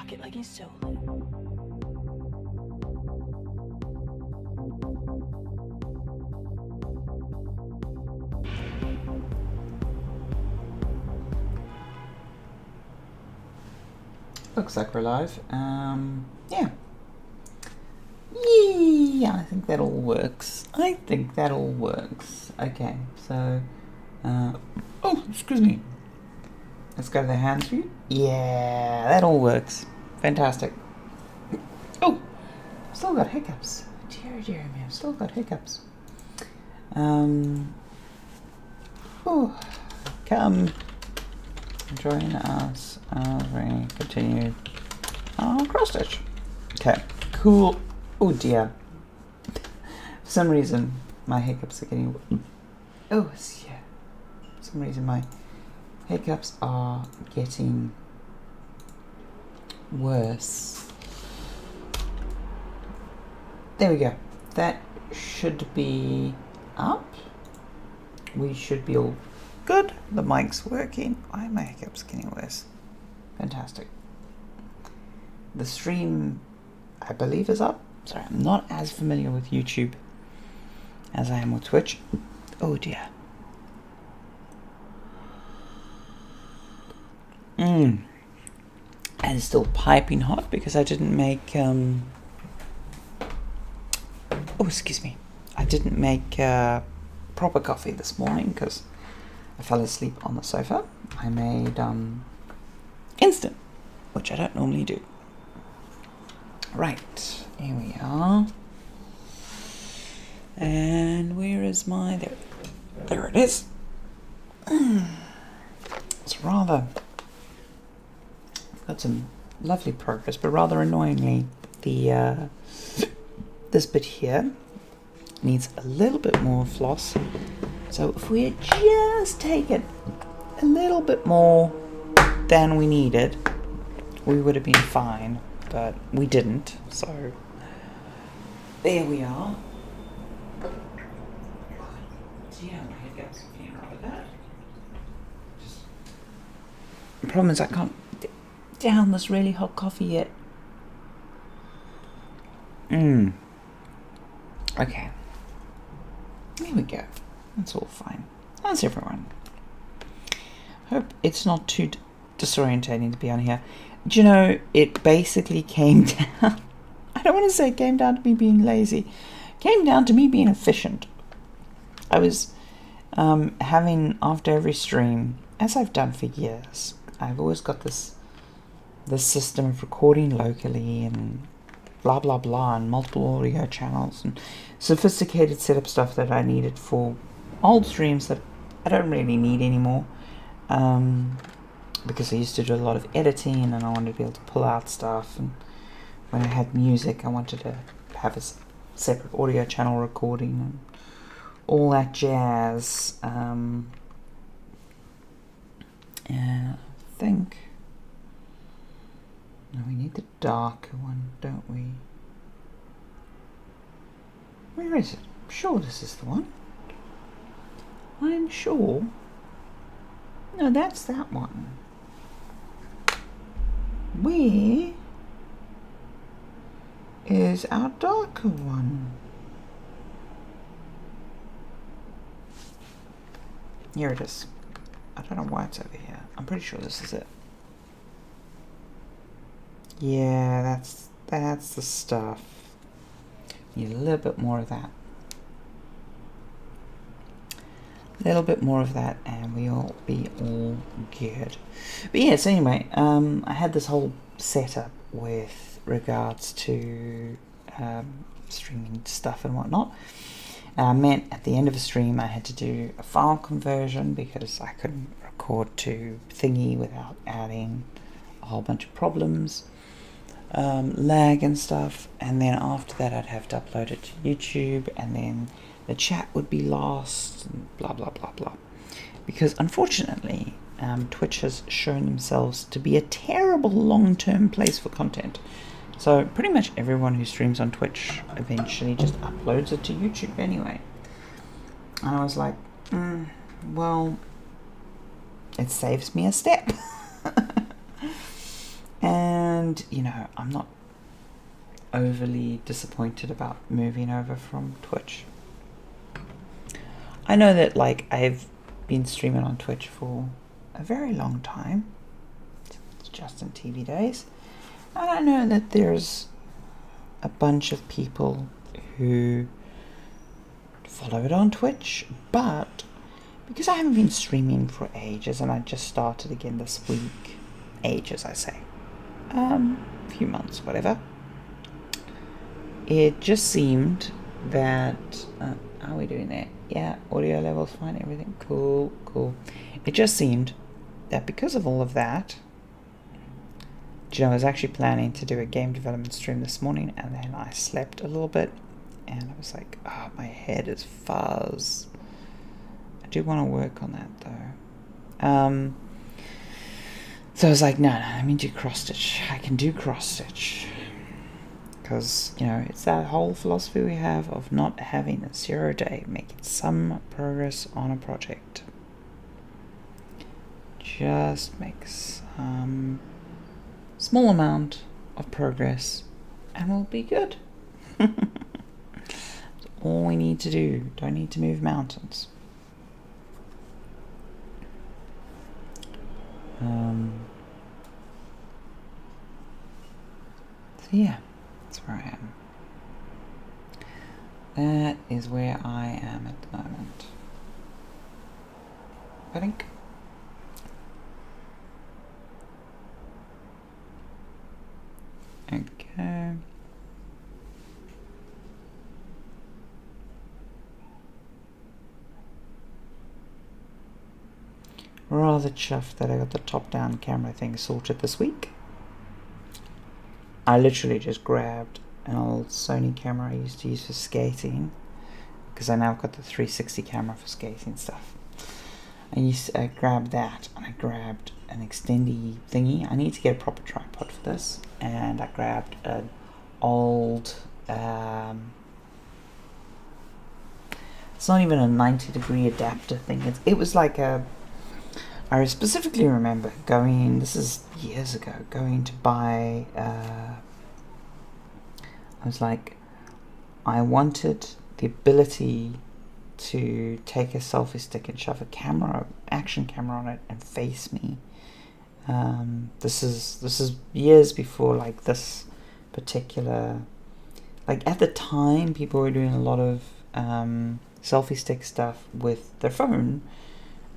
rock it like he's so lit. Looks like we're live. Yeah. Yeah, I think that all works. Okay, so, oh, excuse me. Let's go to the hands view. Yeah, that all works. Fantastic. Oh, still got hiccups. Dear me, I've still got hiccups. Oh, come join us as we continue our cross-stitch. Okay, cool. Oh dear. For some reason, my hiccups are getting... Oh, yeah. For some reason, my hiccups are getting worse. There we go. That should be up. We should be all good. The mic's working. Why are my hiccups getting worse? Fantastic. The stream, I believe, is up. Sorry, I'm not as familiar with YouTube as I am with Twitch. Oh dear. And it's still piping hot because I didn't make oh, excuse me. I didn't make proper coffee this morning because I fell asleep on the sofa. I made instant, which I don't normally do. Right, here we are. And where is my... There it is. It's rather... I've got some lovely progress, but rather annoyingly, the this bit here needs a little bit more floss. So if we had just taken a little bit more than we needed, we would have been fine. But we didn't, so there we are. Yeah, my head gets feeling rather bad. The problem is I can't down this really hot coffee yet. Okay. There we go. That's all fine. How's everyone? Hope it's not too disorientating to be on here. Do you know, it basically came down... I don't want to say it came down to me being lazy. It came down to me being efficient. I was having, after every stream, as I've done for years, I've always got this system of recording locally and blah blah blah and multiple audio channels and sophisticated setup stuff that I needed for old streams that I don't really need anymore. Because I used to do a lot of editing and I wanted to be able to pull out stuff, and when I had music I wanted to have a separate audio channel recording and all that jazz. And I think no, we need the darker one, don't we? Where is it? I'm sure this is the one. I'm sure. No, that's that one. Where is our darker one? Here it is. I don't know why it's over here. I'm pretty sure this is it. Yeah, that's the stuff. Need a little bit more of that. A little bit more of that and we'll be all good. But yes, anyway, I had this whole setup with regards to streaming stuff and whatnot. Meant at the end of a stream I had to do a file conversion because I couldn't record to Thingy without adding a whole bunch of problems, lag and stuff, and then after that I'd have to upload it to YouTube, and then the chat would be lost, and blah blah blah blah. Because unfortunately, Twitch has shown themselves to be a terrible long-term place for content. So pretty much everyone who streams on Twitch eventually just uploads it to YouTube anyway. And I was like, well, it saves me a step. And And, you know, I'm not overly disappointed about moving over from Twitch. I know that, like, I've been streaming on Twitch for a very long time. It's Justin TV days. And I know that there's a bunch of people who follow it on Twitch, but because I haven't been streaming for ages and I just started again this week, ages I say, a few months, whatever, it just seemed that, how are we doing there? Yeah, audio levels fine, everything cool. It just seemed that because of all of that, you know, I was actually planning to do a game development stream this morning, and then I slept a little bit, and I was like, oh, my head is fuzz. I do want to work on that though. So I was like, no, let me do cross-stitch. I can do cross-stitch. Because, you know, it's that whole philosophy we have of not having a 0 day, making some progress on a project. Just make some small amount of progress and we'll be good. That's all we need to do. Don't need to move mountains. So yeah, that's where I am. That is where I am at the moment. I think. Okay. Rather chuffed that I got the top-down camera thing sorted this week. I literally just grabbed an old Sony camera I used to use for skating, because I now got the 360 camera for skating stuff. I grabbed that, and I grabbed an extendy thingy. I need to get a proper tripod for this, and I grabbed an old, it's not even a 90-degree adapter thing. It was like a, I specifically remember going, this is years ago, going to buy, I was like, I wanted the ability to take a selfie stick and shove a camera, action camera on it and face me. This is years before like this particular, like at the time people were doing a lot of selfie stick stuff with their phone.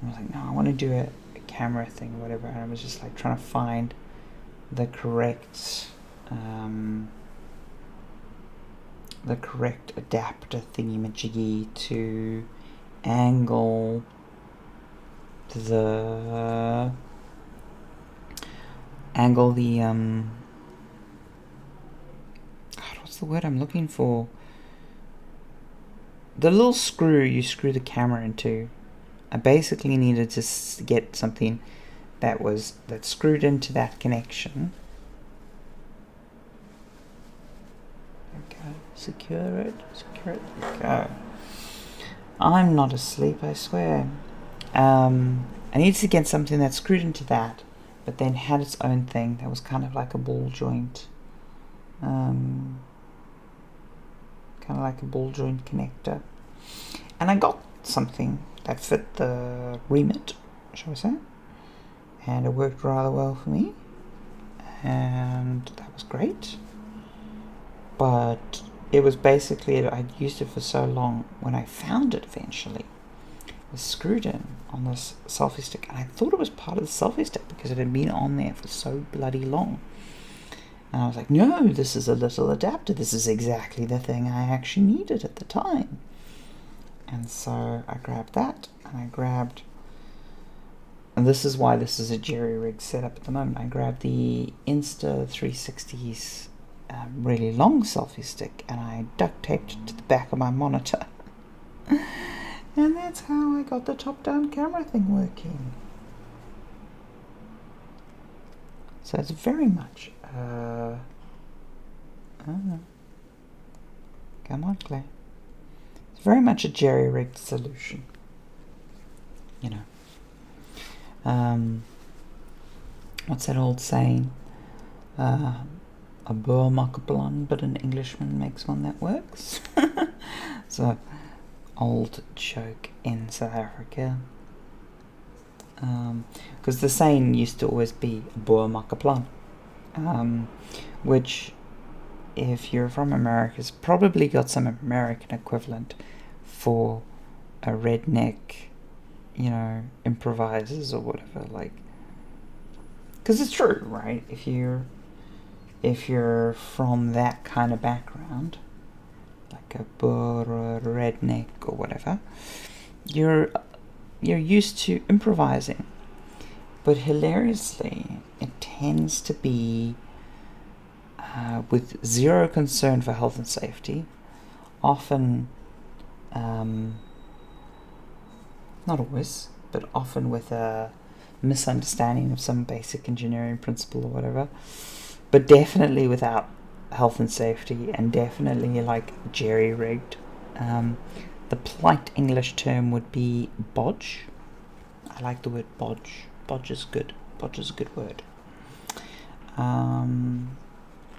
I was like, no, I want to do a camera thing or whatever, and I was just like trying to find the correct adapter thingy-majiggy to angle the God, what's the word I'm looking for? The little screw you screw the camera into. I basically needed to get something that screwed into that connection. Okay, secure it. Go. I'm not asleep, I swear. I needed to get something that screwed into that, but then had its own thing that was kind of like a ball joint. Kind of like a ball joint connector. And I got something that fit the remit, shall we say, and it worked rather well for me, and that was great. But it was basically, I'd used it for so long, when I found it eventually, it was screwed in on this selfie stick, and I thought it was part of the selfie stick because it had been on there for so bloody long. And I was like, no, this is a little adapter, this is exactly the thing I actually needed at the time. And so I grabbed that, and this is why this is a jerry-rigged setup at the moment, I grabbed the Insta360's really long selfie stick, and I duct taped it to the back of my monitor. And that's how I got the top-down camera thing working. So it's very much, I don't know. Come on, Claire. It's very much a jerry-rigged solution. You know. What's that old saying? a Boer Makaplan, but an Englishman makes one that works. So, old joke in South Africa. Because the saying used to always be Boer Makaplan, which, if you're from America, has probably got some American equivalent for a redneck, improvisers or whatever, like, because it's true, right? If you're from that kind of background, like a Boer or a redneck or whatever, you're used to improvising. But hilariously, it tends to be with zero concern for health and safety, often, not always, but often with a misunderstanding of some basic engineering principle or whatever, but definitely without health and safety, and definitely like jerry-rigged. The polite English term would be bodge. I like the word bodge. Bodge is good. Bodge is a good word.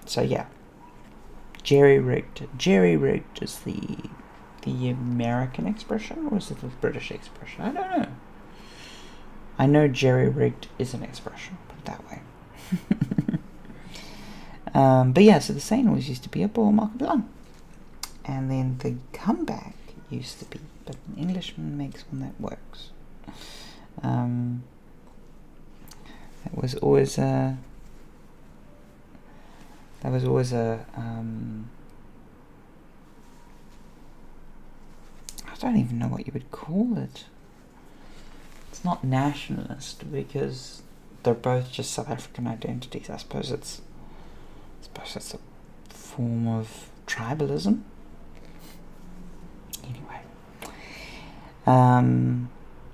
So yeah, jerry-rigged. Jerry-rigged is the American expression, or is it the British expression? I don't know. I know jerry-rigged is an expression, put it that way. But yeah, so the saying always used to be a Boer Makaplan. And then the comeback used to be, but an Englishman makes one that works. That was always a I don't even know what you would call it. It's not nationalist, because they're both just South African identities. I suppose it's a form of tribalism. Anyway,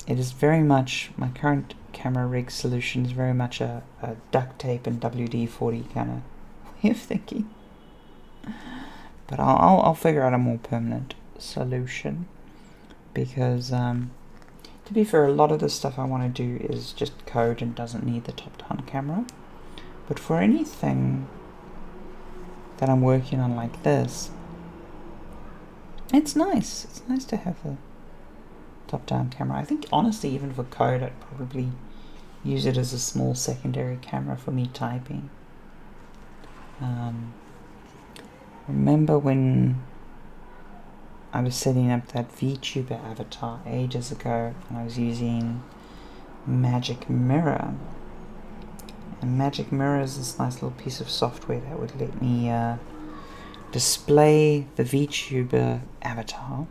it is very much, my current camera rig solution is very much a duct tape and WD-40 kind of way of thinking. But I'll figure out a more permanent solution, because to be fair, a lot of the stuff I want to do is just code and doesn't need the top-down camera. But for anything that I'm working on like this, it's nice. It's nice to have a top-down camera. I think honestly, even for code, I'd probably use it as a small secondary camera for me typing. Remember when I was setting up that VTuber avatar ages ago, and I was using Magic Mirror. And Magic Mirror is this nice little piece of software that would let me display the VTuber avatar.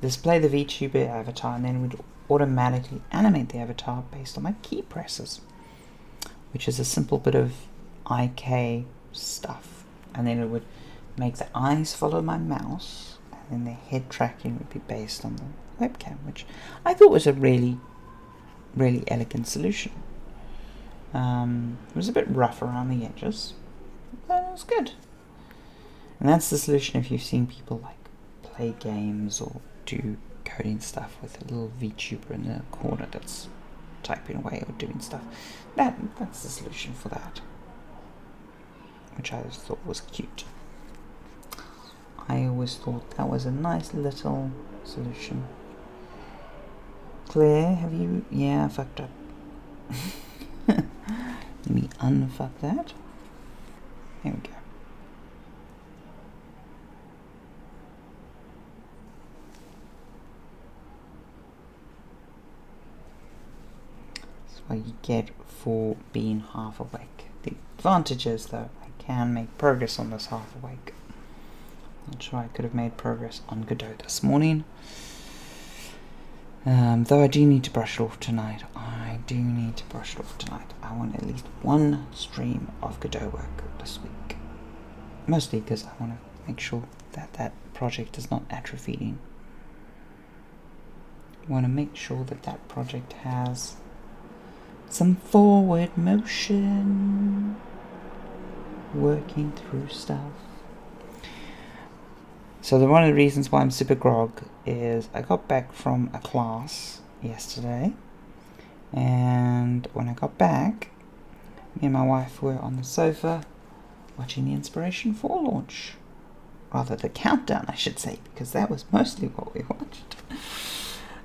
Display the VTuber avatar, and then would automatically animate the avatar based on my key presses, which is a simple bit of IK stuff. And then it would make the eyes follow my mouse, and then the head tracking would be based on the webcam, which I thought was a really, really elegant solution. It was a bit rough around the edges, but it was good. And that's the solution if you've seen people like play games or do coding stuff with a little VTuber in the corner that's typing away or doing stuff. That's the solution for that, which I always thought was cute. I always thought that was a nice little solution. Claire, have you... Yeah, I fucked up. Let me unfuck that. There we go. That's what you get for being half awake. The advantage is, though, I can make progress on this half awake. Not sure I could have made progress on Godot this morning. Though I do need to brush it off tonight. I want at least one stream of Godot work this week. Mostly because I want to make sure that that project is not atrophying. I want to make sure that that project has some forward motion, working through stuff. So one of the reasons why I'm super grog is I got back from a class yesterday, And when I got back, me and my wife were on the sofa watching the Inspiration 4 launch. Rather, the countdown, I should say, because that was mostly what we watched.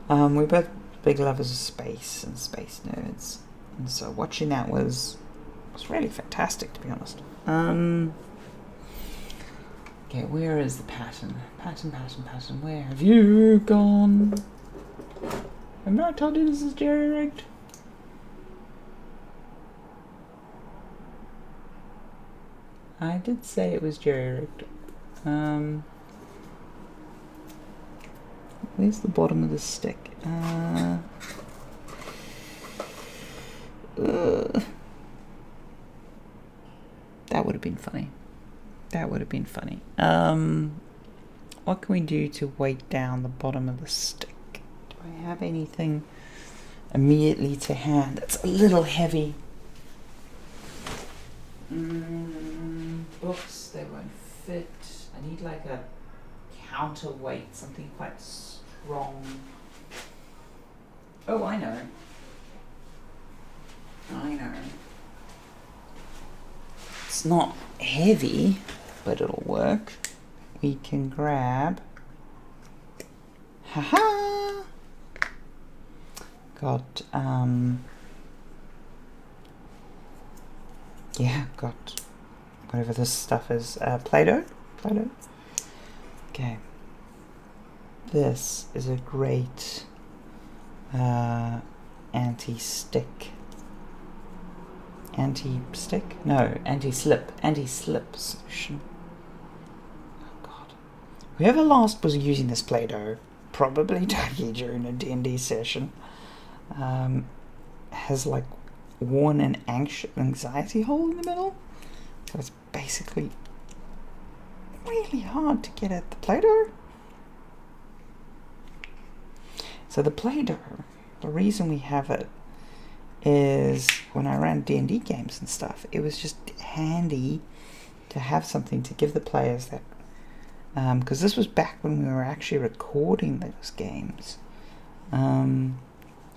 We're both big lovers of space and space nerds, and so watching that was really fantastic, to be honest. Okay, where is the pattern? Pattern, where have you gone? Remember I told you this is jerry-rigged? I did say it was jerry-rigged. Where's the bottom of the stick? That would have been funny. What can we do to weight down the bottom of the stick? Do I have anything immediately to hand that's a little heavy? Books, they won't fit. I need like a counterweight, something quite strong. Oh, I know. It's not heavy, but it'll work. We can grab... Haha! Got, yeah, got whatever this stuff is. Play-Doh? Okay. This is a great anti-slip solution. Oh god. Whoever last was using this Play-Doh, probably Dougie during a D&D session, has like worn an anxiety hole in the middle. So it's basically really hard to get at the Play-Doh. So the Play-Doh, the reason we have it is when I ran D&D games and stuff, it was just handy to have something to give the players that, because this was back when we were actually recording those games. You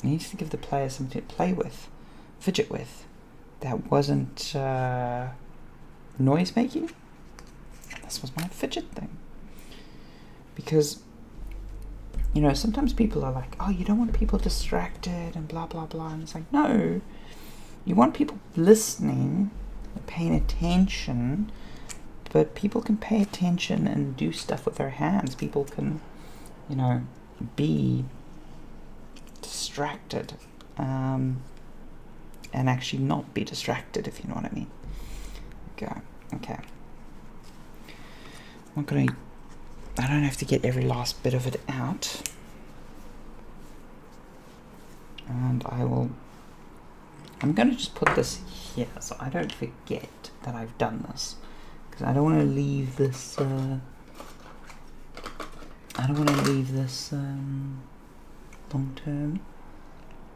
needed to give the players something to play with, fidget with, that wasn't noise making. This was my fidget thing. Because, you know, sometimes people are like, oh, you don't want people distracted and blah, blah, blah. And it's like, no, you want people listening, paying attention, but people can pay attention and do stuff with their hands. People can, you know, be distracted and actually not be distracted, if you know what I mean. Okay. I don't have to get every last bit of it out. And I'm going to just put this here so I don't forget that I've done this. Because I don't want to leave this, long term.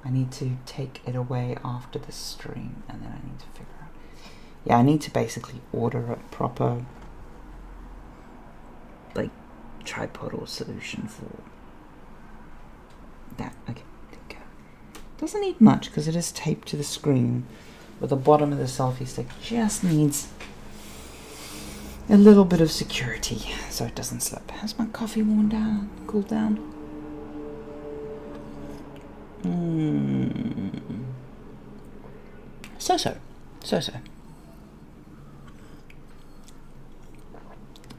I need to take it away after the stream, and then I need to figure out. Yeah, I need to basically order a proper, like, tripod or solution for that. Okay, there we go. Doesn't need much because it is taped to the screen, but the bottom of the selfie stick just needs a little bit of security so it doesn't slip. Has my coffee cooled down? So.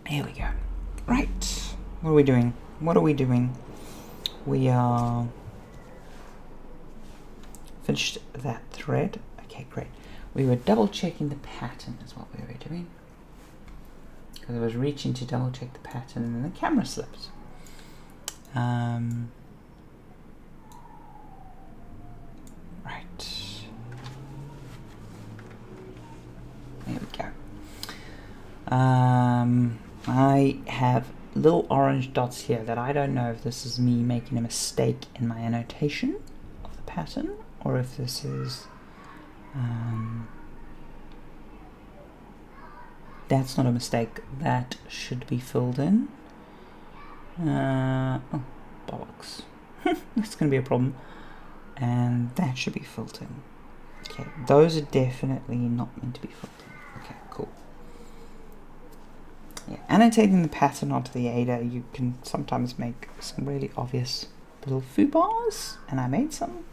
Here we go. Right. What are we doing? We are finished that thread. Okay, great. We were double checking the pattern is what we were doing. Because I was reaching to double check the pattern and then the camera slipped. Right. There we go. I have little orange dots here that I don't know if this is me making a mistake in my annotation of the pattern or if this is that's not a mistake, that should be filled in. Oh, bollocks. That's gonna be a problem. and that should be filled in. Okay, those are definitely not meant to be filled in. Okay, cool. Yeah, annotating the pattern onto the Ada, you can sometimes make some really obvious little faux-pas, and I made some.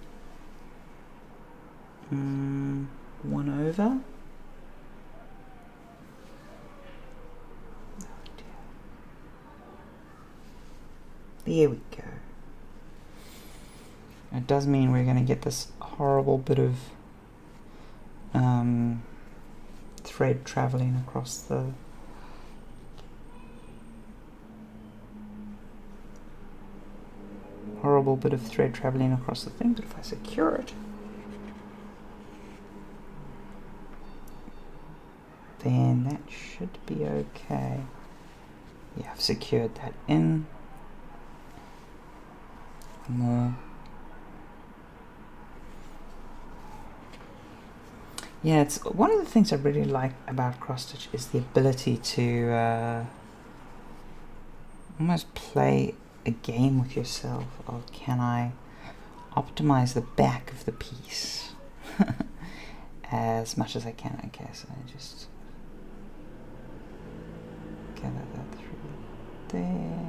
1 over. Oh dear. There we go. It does mean we're going to get this horrible bit of thread traveling across the thing, but if I secure it, then that should be okay. Yeah, I've secured that in. One more. Yeah, it's one of the things I really like about cross-stitch is the ability to almost play a game with yourself of, can I optimize the back of the piece as much as I can. Okay, so I just gather that through there.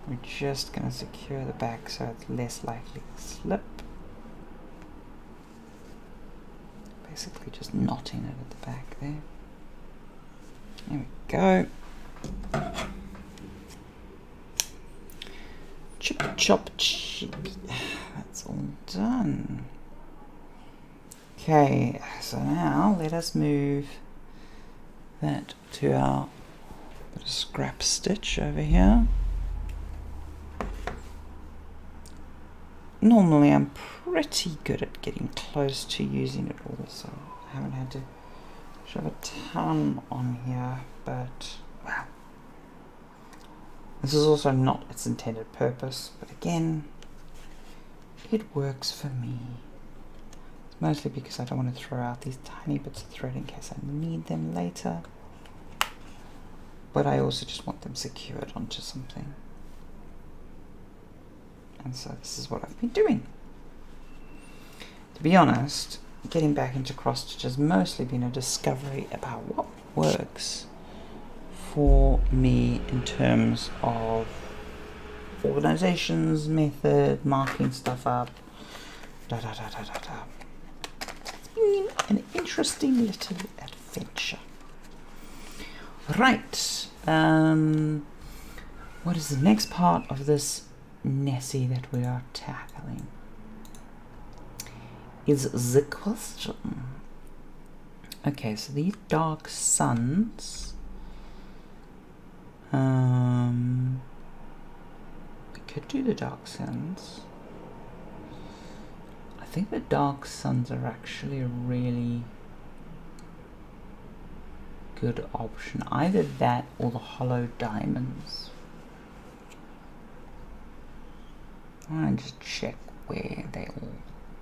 We're just going to secure the back so it's less likely to slip. Basically just knotting it at the back there. There we go. Chip chop chippy. That's all done. Okay, so now let us move that to our bit of scrap stitch over here. Normally I'm pretty good at getting close to using it all, so I haven't had to shove a ton on here, but wow. This is also not its intended purpose, but again, it works for me. It's mostly because I don't want to throw out these tiny bits of thread in case I need them later, but I also just want them secured onto something. And so this is what I've been doing. To be honest, getting back into cross-stitch has mostly been a discovery about what works for me in terms of organizations, method, marking stuff up, It's been an interesting little adventure. Right, what is the next part of this Nessie that we are tackling? Is the question. Okay, so these dark suns, we could do the dark suns. I think the dark suns are actually a really good option. Either that or the hollow diamonds. And just check where they all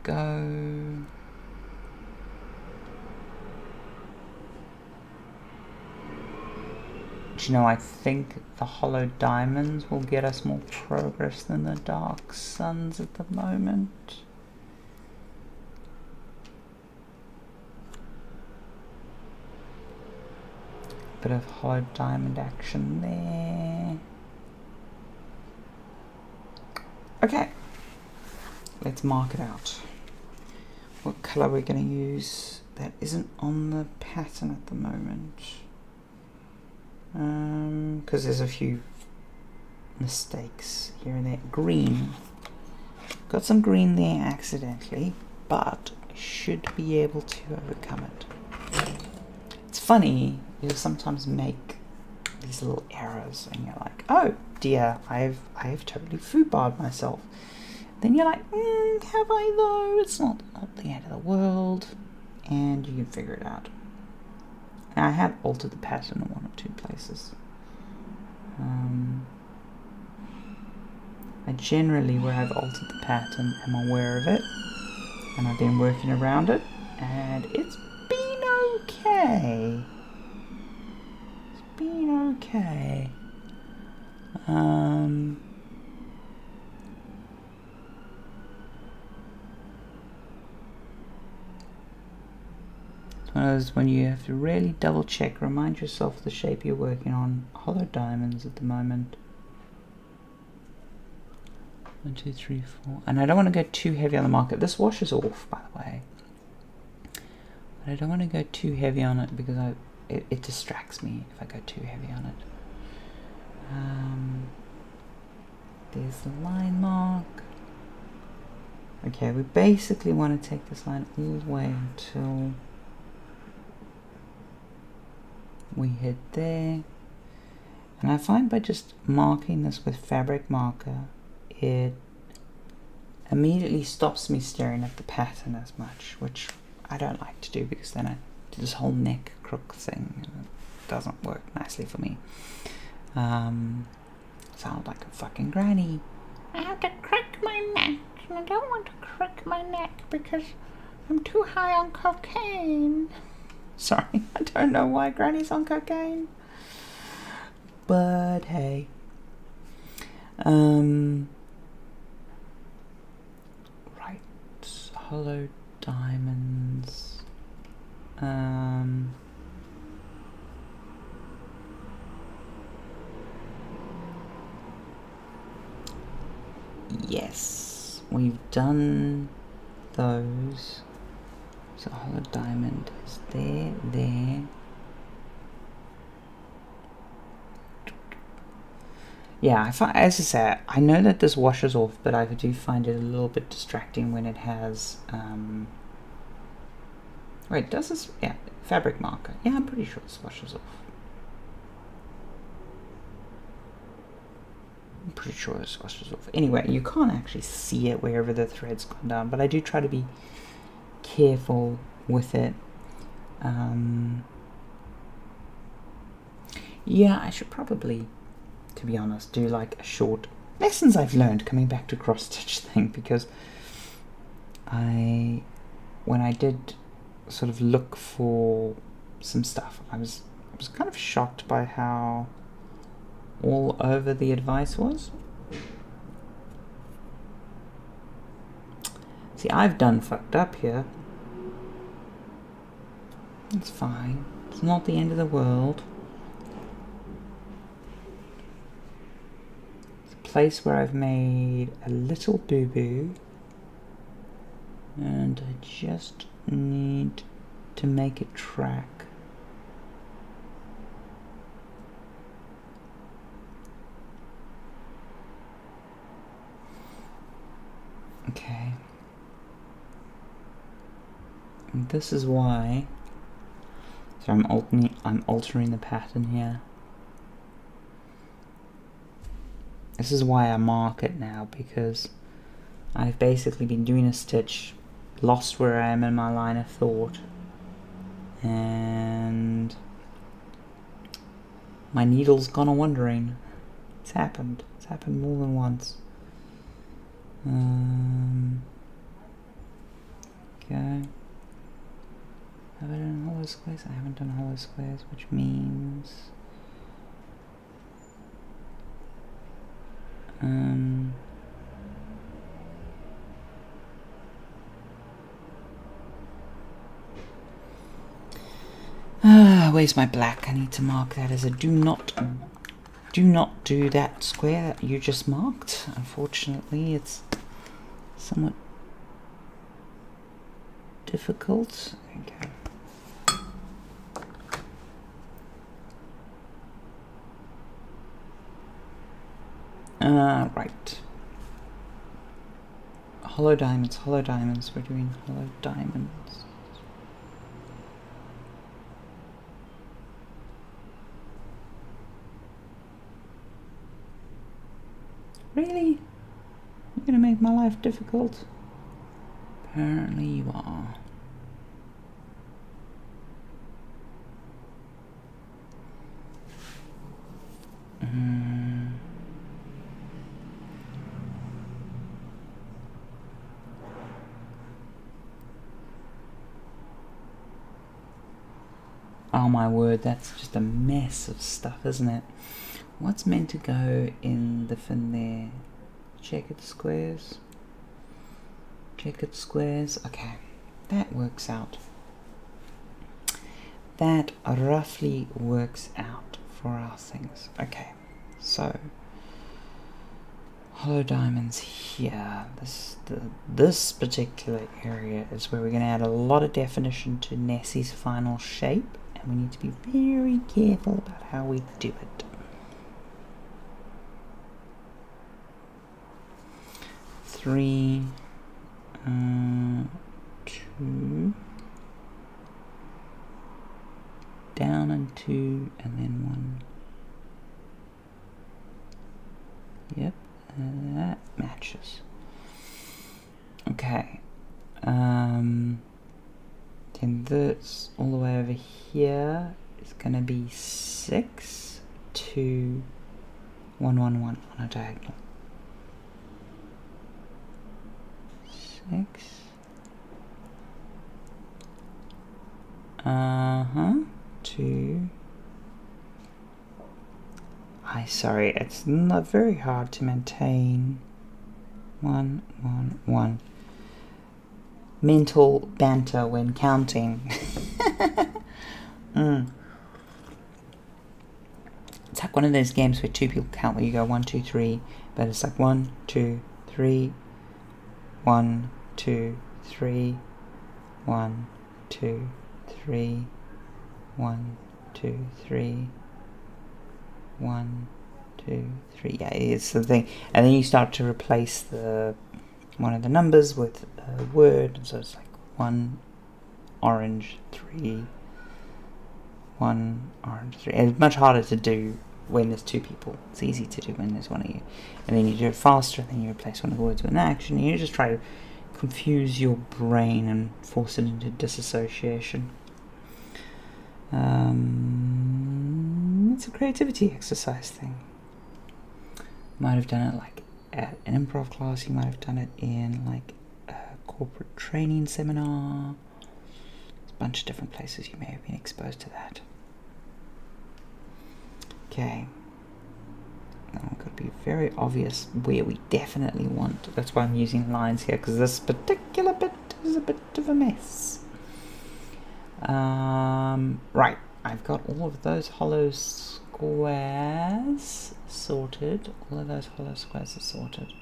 go. Do you know, I think the hollow diamonds will get us more progress than the dark suns at the moment. Bit of hollow diamond action there. Okay, let's mark it out. What colour are we going to use that isn't on the pattern at the moment? Because there's a few mistakes here and there. Green. Got some green there accidentally, but I should be able to overcome it. It's funny, you'll sometimes make these little errors and you're like, oh dear, I've totally foobarred myself. Then you're like, have I though? It's not the end of the world, and you can figure it out. Now, I have altered the pattern in 1 or 2 places. I generally, where I've altered the pattern, am aware of it, and I've been working around it, and it's been okay. It's been okay. one of those when you have to really double check, remind yourself of the shape you're working on. Hollow diamonds at the moment. 1, 2, 3, 4. And I don't want to go too heavy on the marker. This washes off, by the way. But I don't want to go too heavy on it because it distracts me if I go too heavy on it. There's the line mark. Okay, we basically want to take this line all the way until we hit there. And I find by just marking this with fabric marker, it immediately stops me staring at the pattern as much, which I don't like to do because then I do this whole neck crook thing and it doesn't work nicely for me. Sound like a fucking granny. I have to crack my neck, and I don't want to crack my neck because I'm too high on cocaine. Sorry, I don't know why granny's on cocaine. But hey. Right. Hollow diamonds. Yes, we've done those. So hollow diamond is there. Yeah, as I say, I know that this washes off, but I do find it a little bit distracting when it has, wait, does this, yeah, fabric marker. Yeah, I'm pretty sure this washes off. I'm pretty sure this washes off. Anyway, you can't actually see it wherever the thread's gone down, but I do try to be careful with it. Yeah, I should probably, to be honest, do like a short lessons I've learned coming back to cross-stitch thing, because when I did sort of look for some stuff, I was kind of shocked by how all over the advice was. See, I've done fucked up here. It's fine. It's not the end of the world. It's a place where I've made a little boo-boo. And I just need to make it track. Okay. And this is why. So I'm altering the pattern here. This is why I mark it now, because I've basically been doing a stitch, lost where I am in my line of thought, and my needle's gone a-wandering. It's happened. It's happened more than once. Okay. Have I done hollow squares? I haven't done hollow squares, which means where's my black? I need to mark that as a do not do that square that you just marked. Unfortunately, it's somewhat difficult. Okay. Right. Hollow diamonds, hollow diamonds. We're doing hollow diamonds. Really? You're gonna make my life difficult? Apparently you are. Oh my word, that's just a mess of stuff, isn't it? What's meant to go in the fin there? Checkered squares. Checkered squares. Okay, that works out. that roughly works out for our things. Okay, so hollow diamonds here. This particular area is where we're going to add a lot of definition to Nessie's final shape, and we need to be very careful about how we do it. Three, 2, down and 2, and then 1. Yep, that matches. Okay. Then this all the way over here is going to be 6, 2, 1, 1, 1 on a diagonal. 6. 2. Sorry, it's not very hard to maintain. 1, 1, 1. Mental banter when counting. It's like one of those games where 2 people count where you go 1, 2, 3, but it's like 1, 2, 3, 1, 2, 3, 1, 2, 3, 1, 2, 3, 1, 2, 3. Yeah, it's the thing. And then you start to replace one of the numbers with a word, so it's like 1 orange 3, 1 orange 3. And it's much harder to do when there's 2 people. It's easy to do when there's one of you. And then you do it faster, and then you replace one of the words with an action, and you just try to confuse your brain and force it into disassociation. It's a creativity exercise thing. You might have done it like at an improv class, you might have done it in like a corporate training seminar. There's a bunch of different places you may have been exposed to that. Okay. Now it's got to be very obvious where we definitely want. That's why I'm using lines here, because this particular bit is a bit of a mess. Right, I've got all of those hollow squares sorted. All of those hollow squares are sorted.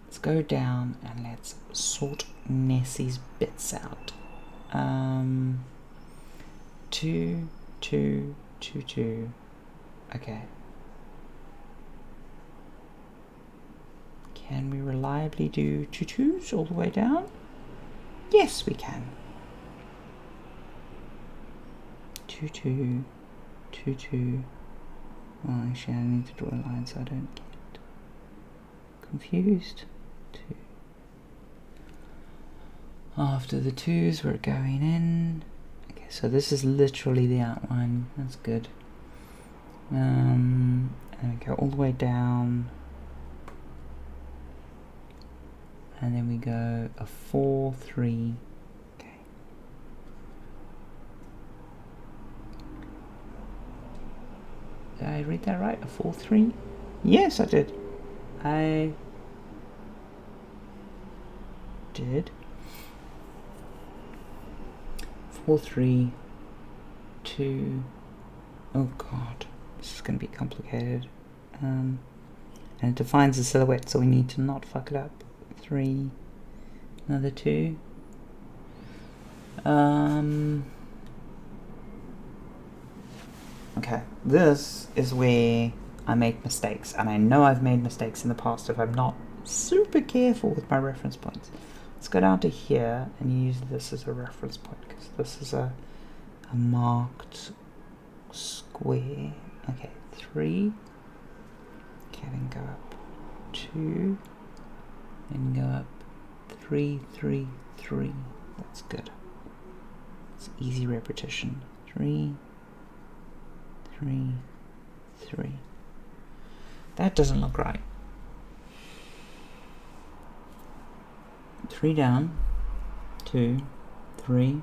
Let's go down and let's sort Nessie's bits out. 2, 2, 2, 2. Okay. Can we reliably do 2 2s all the way down? Yes, we can. 2 2, 2 2. Well, actually, I need to draw a line so I don't get confused. 2. After the 2s, we're going in. Okay, so this is literally the outline. That's good. And we go all the way down. And then we go a 4 3. Okay. Did I read that right? A 4 3? Yes, I did. I did. 4 3 2. Oh god, this is going to be complicated. And it defines the silhouette, so we need to not fuck it up. 3, another 2. Okay, this is where I make mistakes, and I know I've made mistakes in the past if I'm not super careful with my reference points. Let's go down to here and use this as a reference point, because this is a marked square. Okay, 3. Okay, then go up 2. Then go up 3 3 3. That's good. It's easy repetition. 3 3 3. That doesn't look right. 3 down, 2, 3.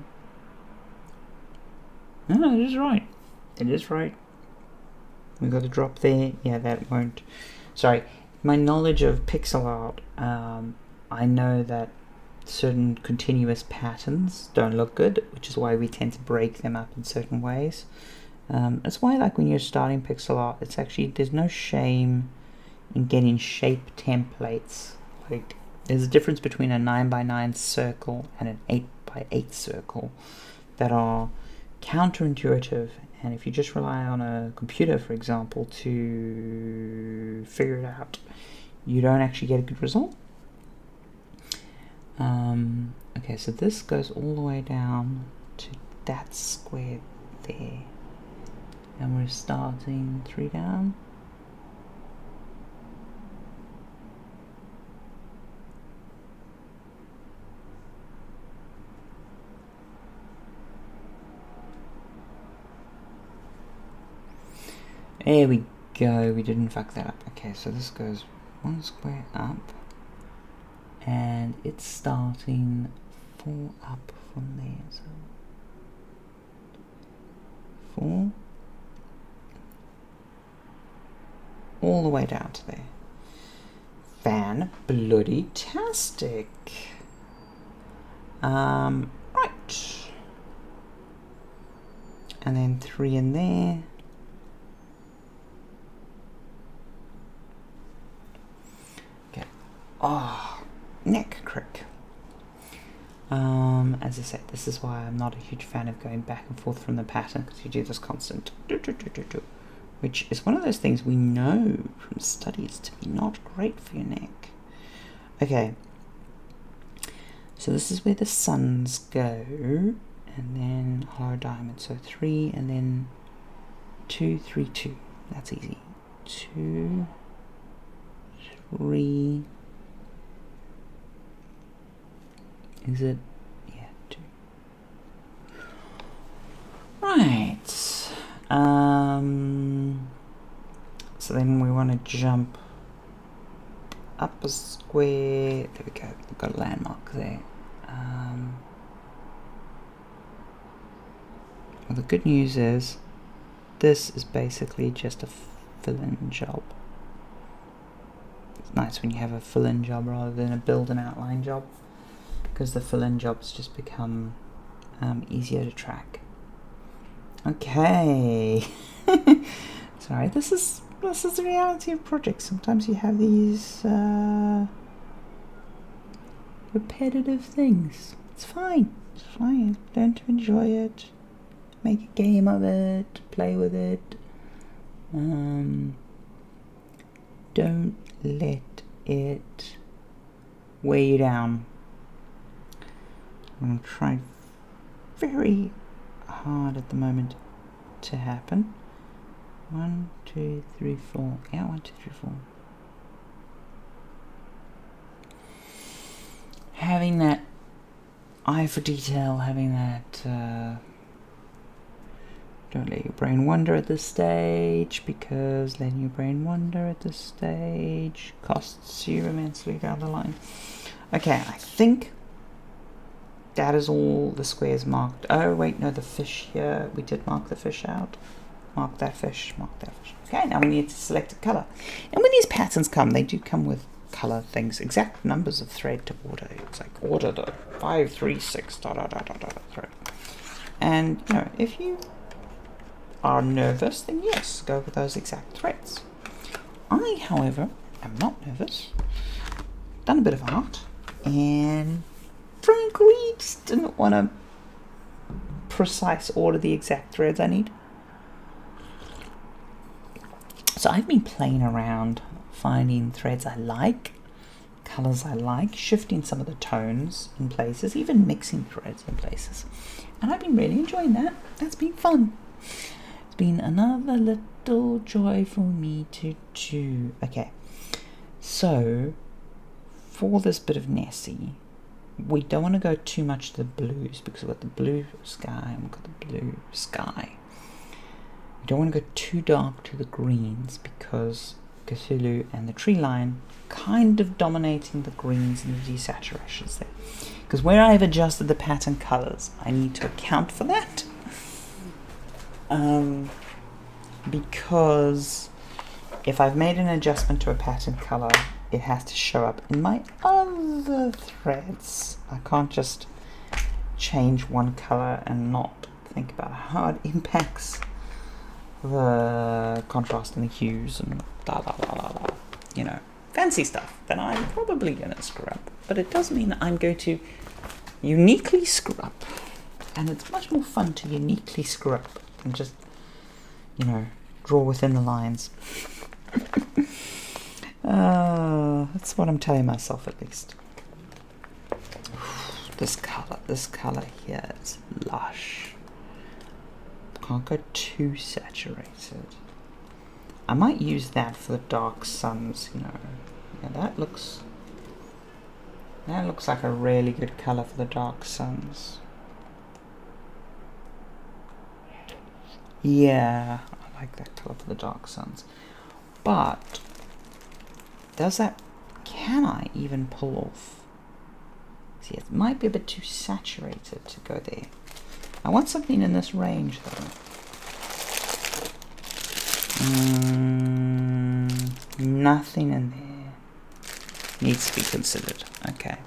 No, it is right. It is right. We got a drop there. Yeah, that won't. Sorry, my knowledge of pixel art. I know that certain continuous patterns don't look good, which is why we tend to break them up in certain ways. That's why, like, when you're starting pixel art, it's actually, there's no shame in getting shape templates. Like, there's a difference between a 9x9 circle and an 8x8 circle that are counterintuitive, and if you just rely on a computer, for example, to figure it out, you don't actually get a good result. Okay, so this goes all the way down to that square there, and we're starting 3 down. There we go, we didn't fuck that up. Okay, so this goes 1 square up, and it's starting 4 up from there. So 4 all the way down to there. Fan-bloody-tastic. Right. And then 3 in there. Oh, neck crick. As I said, this is why I'm not a huge fan of going back and forth from the pattern, because you do this constant which is one of those things we know from studies to be not great for your neck. Okay, so this is where the suns go, and then hollow diamond, so 3 and then 2, 3, 2. That's easy. 2, 3. Is it? Yeah, 2. Right. So then we want to jump up a square. There we go. We've got a landmark there. Well, the good news is this is basically just a fill-in job. It's nice when you have a fill-in job rather than a build and outline job, because the fill-in jobs just become easier to track. Okay. Sorry, this is the reality of projects. Sometimes you have these repetitive things. It's fine. It's fine. Learn to enjoy it. Make a game of it. Play with it. Don't let it weigh you down. I'm going to try very hard at the moment to happen. 1, 2, 3, 4. Yeah, 1, 2, 3, 4. Having that eye for detail, having that don't let your brain wander at this stage, because letting your brain wander at this stage costs you immensely down the line. Okay, I think that is all the squares marked. Oh wait, no, the fish here, we did mark the fish out. Mark that fish, mark that fish. Okay, now we need to select a color. And when these patterns come, they do come with color things, exact numbers of thread to order. It's like order the 5, 3, 6, thread. And you know, if you are nervous, then yes, go with those exact threads. I, however, am not nervous. Done a bit of art, and frankly, just didn't want to precise order the exact threads I need. So I've been playing around, finding threads I like, colors I like, shifting some of the tones in places, even mixing threads in places. And I've been really enjoying that. That's been fun. It's been another little joy for me to do. Okay, so for this bit of Nessie, we don't want to go too much to the blues, because we've got the blue sky and we've got the blue sky. We don't want to go too dark to the greens, because Cthulhu and the tree line kind of dominating the greens and the desaturations there. Because where I've adjusted the pattern colors, I need to account for that. Because if I've made an adjustment to a pattern color it has to show up in my other threads. I can't just change one color and not think about how it impacts the contrast and the hues and blah blah blah blah blah. You know, fancy stuff that I'm probably gonna screw up, but it does mean I'm going to uniquely screw up, and it's much more fun to uniquely screw up than just, you know, draw within the lines. That's what I'm telling myself, at least. This color here is lush. Can't go too saturated. I might use that for the dark suns, you know. Yeah, that looks like a really good color for the dark suns. Yeah, I like that color for the dark suns. But can I even pull off? See, it might be a bit too saturated to go there. I want something in this range though. Nothing in there needs to be considered. Okay.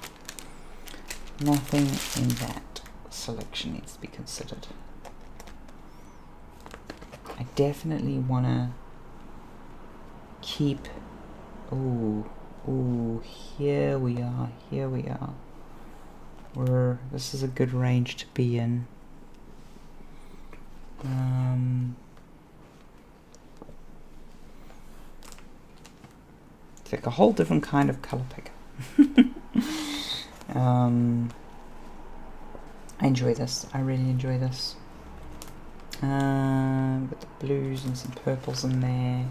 Nothing in that selection needs to be considered. I definitely want to keep... Ooh, here we are. This is a good range to be in. It's like a whole different kind of color picker. I enjoy this. I really enjoy this. With the blues and some purples in there.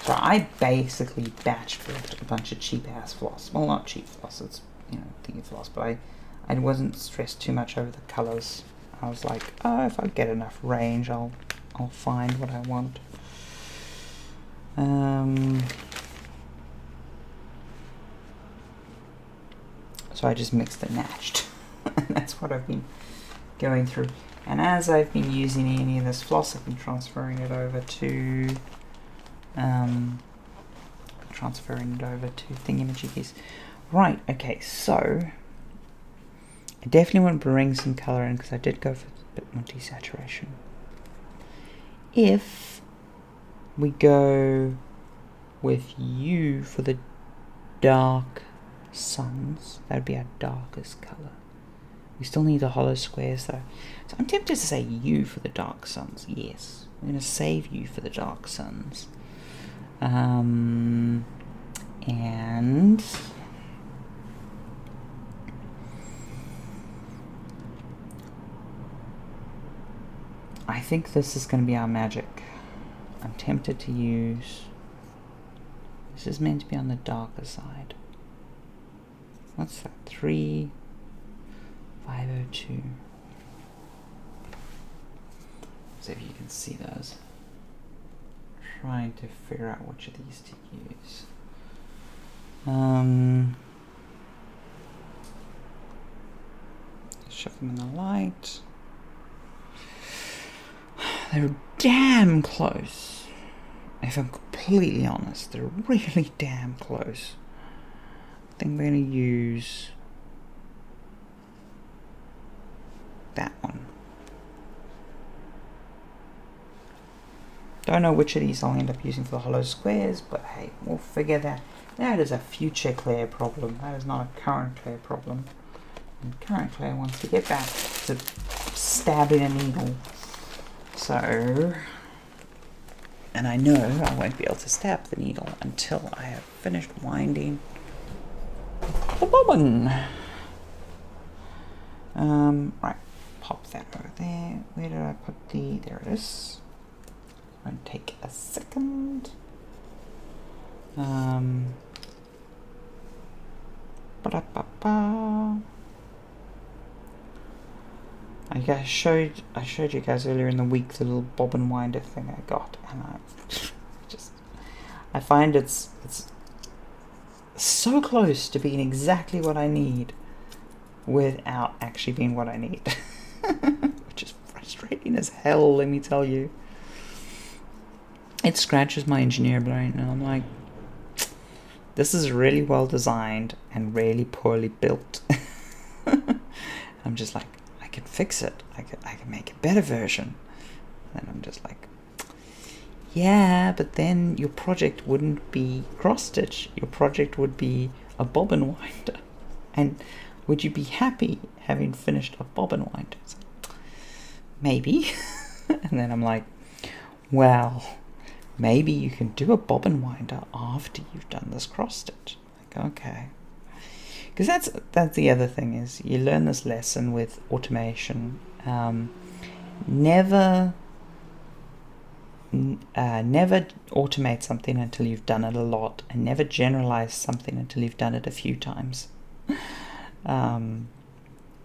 So I basically batch built a bunch of cheap ass floss. Well, not cheap floss. It's, you know, thingy floss. But I wasn't stressed too much over the colors. I was like, oh, if I get enough range, I'll find what I want. So I just mixed and matched. And that's what I've been going through. And as I've been using any of this floss, I've been transferring it over to thingamajiggies. Right, okay, so I definitely want to bring some color in because I did go for a bit more desaturation. If we go with you for the dark suns, that would be our darkest color. We still need the hollow squares though. So I'm tempted to say you for the dark suns. Yes, we're going to save you for the dark suns. And I think this is going to be our magic. I'm tempted to use... This is meant to be on the darker side. What's that? 3502. So if you can see those. Trying to figure out which of these to use. Shove them in the light. They're damn close. If I'm completely honest, they're really damn close. I think we're going to use that one. Don't know which of these I'll end up using for the hollow squares, but hey, we'll figure that. That is a future Claire problem. That is not a current Claire problem. And current Claire wants to get back to stabbing a needle. So, and I know I won't be able to stab the needle until I have finished winding the bobbin. Right, pop that over there. Where did I put the? There it is. Going to take a second. Ba-da-ba-ba. I showed you guys earlier in the week the little bobbin winder thing I got, and I find it's so close to being exactly what I need without actually being what I need, which is frustrating as hell, let me tell you. It scratches my engineer brain, and I'm like, this is really well designed and really poorly built. I'm just like, I can fix it. I can make a better version. And I'm just like, yeah, but then your project wouldn't be cross-stitch. Your project would be a bobbin winder. And would you be happy having finished a bobbin winder? Maybe. And then I'm like, well, maybe you can do a bobbin winder after you've done this cross-stitch. Like, okay. Because that's the other thing, is you learn this lesson with automation. Never automate something until you've done it a lot, and never generalize something until you've done it a few times.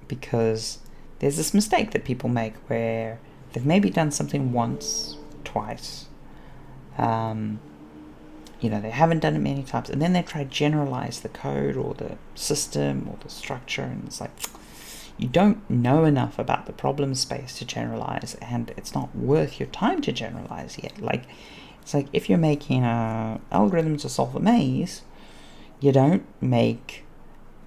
Because there's this mistake that people make where they've maybe done something once, twice, they haven't done it many times, and then they try to generalize the code or the system or the structure, and it's like, you don't know enough about the problem space to generalize, and it's not worth your time to generalize yet. Like, it's like if you're making an algorithm to solve a maze, you don't make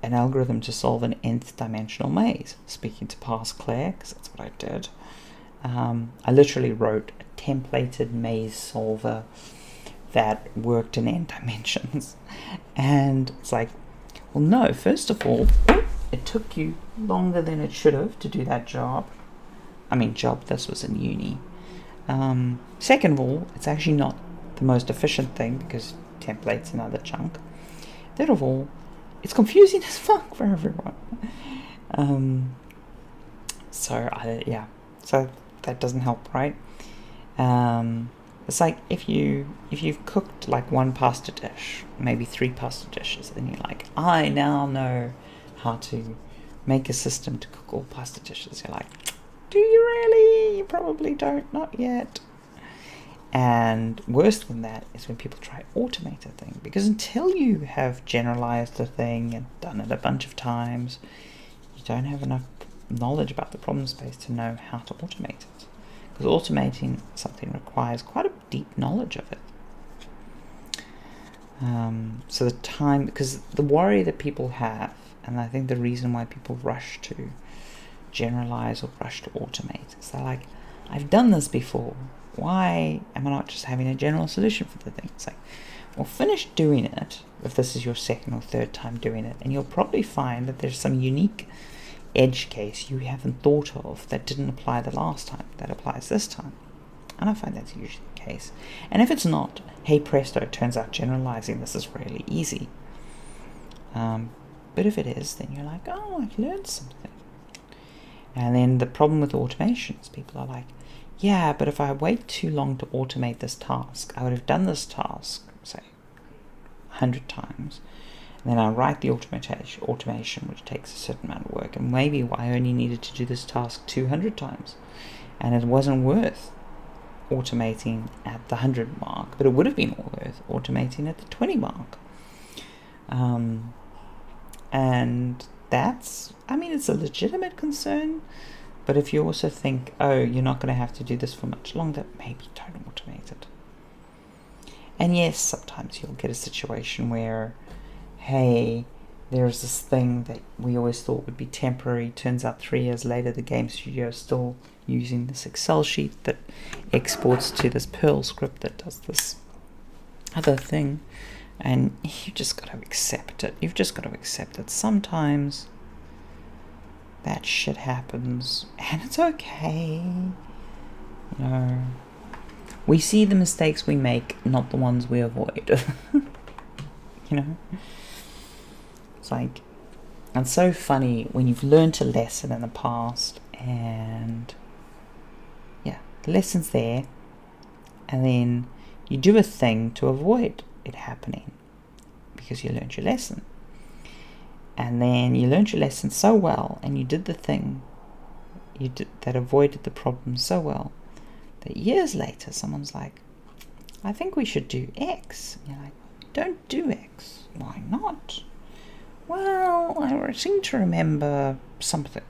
an algorithm to solve an nth dimensional maze. Speaking to past Claire, because that's what I did. I literally wrote a templated maze solver that worked in n dimensions. And it's like, well, no, first of all, it took you longer than it should have to do that job. This was in uni. Second of all, it's actually not the most efficient thing, because template's another chunk. Third of all, it's confusing as fuck for everyone. So that doesn't help, right? It's like if you've cooked like one pasta dish, maybe 3 pasta dishes, and you're like, I now know how to make a system to cook all pasta dishes. You're like, do you really? You probably don't, not yet. And worse than that is when people try to automate a thing, because until you have generalized a thing and done it a bunch of times, you don't have enough knowledge about the problem space to know how to automate it. Because automating something requires quite a deep knowledge of it. So the time, because the worry that people have, and I think the reason why people rush to generalize or rush to automate, is they're like, I've done this before. Why am I not just having a general solution for the thing? It's like, well, finish doing it if this is your second or third time doing it, and you'll probably find that there's some unique edge case you haven't thought of that didn't apply the last time that applies this time. And I find that's usually the case. And if it's not, hey presto, it turns out generalizing this is really easy. But if it is, then you're like, oh, I've learned something. And then the problem with automations, people are like, yeah, but if I wait too long to automate this task, I would have done this task, say, 100 times. And then I write the automation, which takes a certain amount of work. And maybe I only needed to do this task 200 times. And it wasn't worth automating at the 100 mark, but it would have been worth automating at the 20 mark. And that's, it's a legitimate concern. But if you also think, oh, you're not going to have to do this for much longer, maybe don't automate it. And yes, sometimes you'll get a situation where, hey, there's this thing that we always thought would be temporary. Turns out 3 years later, the game studio is still using this Excel sheet that exports to this Perl script that does this other thing. And you just got to accept it. You've just got to accept that sometimes that shit happens, and it's okay. We see the mistakes we make, not the ones we avoid. It's like, it's so funny when you've learned a lesson in the past, and the lesson's there, and then you do a thing to avoid it happening because you learned your lesson. And then you learned your lesson so well, and you did the thing that avoided the problem so well, that years later someone's like, I think we should do X. And you're like, don't do X. Why not? Well, I seem to remember something.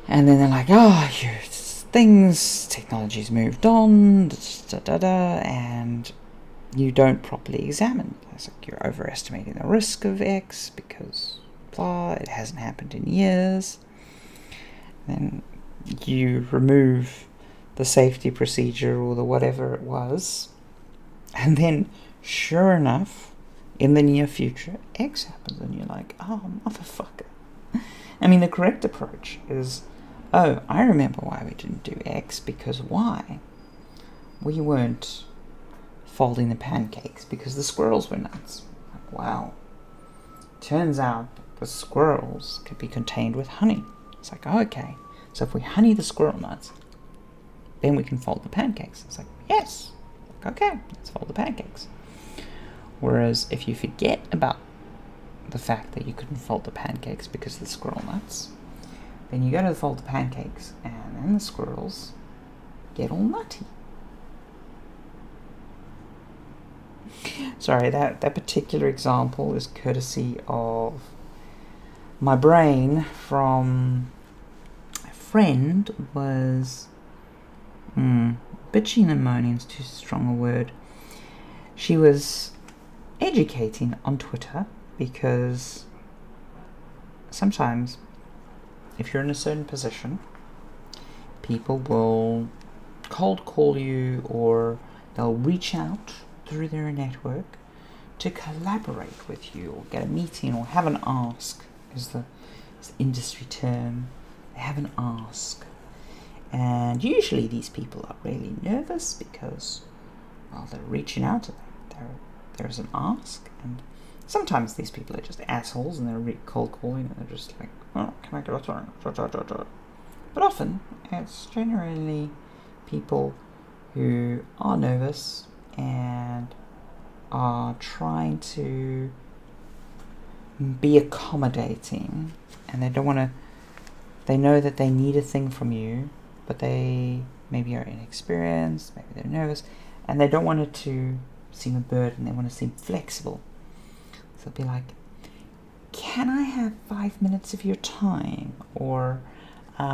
And then they're like, technology's moved on, and you don't properly examine. It's like you're overestimating the risk of X because blah, it hasn't happened in years. Then you remove the safety procedure or the whatever it was, and then sure enough, in the near future, X happens, and you're like, oh, motherfucker. I mean, the correct approach is, oh, I remember why we didn't do X, because why? We weren't folding the pancakes because the squirrels were nuts. Like, wow. Turns out the squirrels could be contained with honey. It's like, oh, okay. So if we honey the squirrel nuts, then we can fold the pancakes. It's like, yes. Okay, let's fold the pancakes. Whereas if you forget about the fact that you couldn't fold the pancakes because of the squirrel nuts, then you go to fold the pancakes and then the squirrels get all nutty. Sorry, that particular example is courtesy of my brain from a friend was bitching and moaning is too strong a word. She was educating on Twitter because sometimes if you're in a certain position, people will cold call you or they'll reach out through their network to collaborate with you or get a meeting or have an ask is the industry term. They have an ask. And usually these people are really nervous because, well, they're reaching out to them. There's an ask, and sometimes these people are just assholes and they're cold calling and they're just like, oh, can I get a turn? But often it's generally people who are nervous and are trying to be accommodating, and they know that they need a thing from you, but they maybe are inexperienced, maybe they're nervous, and they don't want it to seem a burden, they want to seem flexible. So they'll be like, can I have 5 minutes of your time? Or do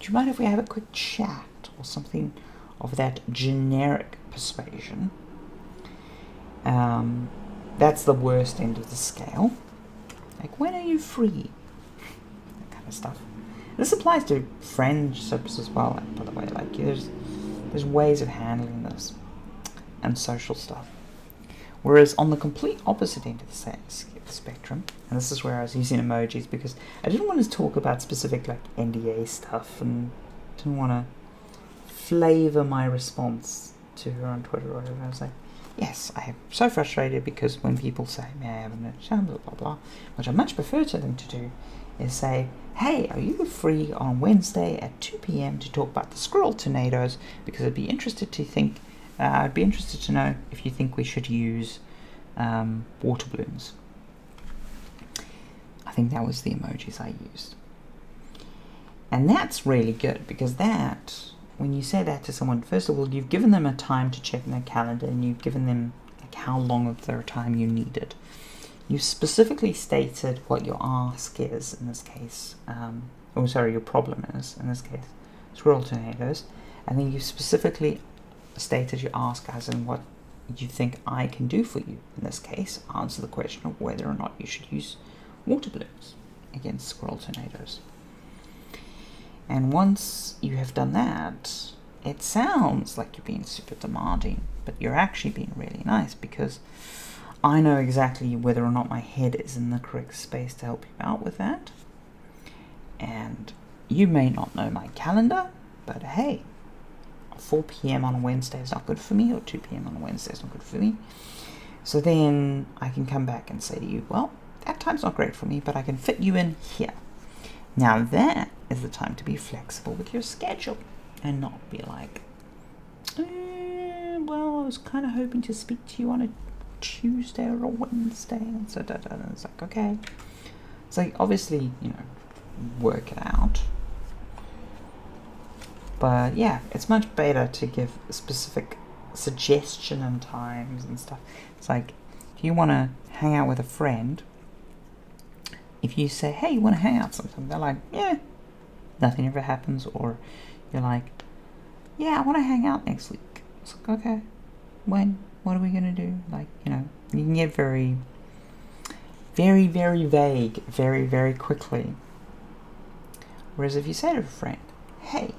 you mind if we have a quick chat? Or something of that generic persuasion. That's the worst end of the scale. Like, when are you free? That kind of stuff. This applies to friendships as well, by the way. Like, there's ways of handling this and social stuff. Whereas on the complete opposite end of the spectrum, and this is where I was using emojis because I didn't want to talk about specific like NDA stuff and didn't want to flavor my response to her on Twitter or whatever. I was like, yes, I am so frustrated because when people say, may I have a chat, blah, blah, blah, which I much prefer to them to do, is say, hey, are you free on Wednesday at 2 p.m. to talk about the squirrel tornadoes? Because I'd be interested to know if you think we should use water balloons. I think that was the emojis I used. And that's really good because when you say that to someone, first of all, you've given them a time to check in their calendar and you've given them like how long of their time you needed. You specifically stated what your ask is in this case, your problem is in this case, squirrel tornadoes, and then you specifically stated your ask as in what you think I can do for you. In this case, answer the question of whether or not you should use water balloons against squirrel tornadoes. And once you have done that, it sounds like you're being super demanding, but you're actually being really nice because I know exactly whether or not my head is in the correct space to help you out with that. And you may not know my calendar, but hey, 4 p.m. on a Wednesday is not good for me, or 2 p.m. on a Wednesday is not good for me. So then I can come back and say to you, well, that time's not great for me, but I can fit you in here. Now that is the time to be flexible with your schedule and not be like, well, I was kind of hoping to speak to you on a Tuesday or a Wednesday. And so and it's like, okay. So obviously, work it out. But yeah, it's much better to give a specific suggestion and times and stuff. It's like, if you want to hang out with a friend, if you say, hey, you want to hang out sometime? They're like, yeah, nothing ever happens. Or you're like, yeah, I want to hang out next week. It's like, okay, when? what are we going to do? Like, you know, you can get very, very, very vague very, very quickly. Whereas if you say to a friend, hey,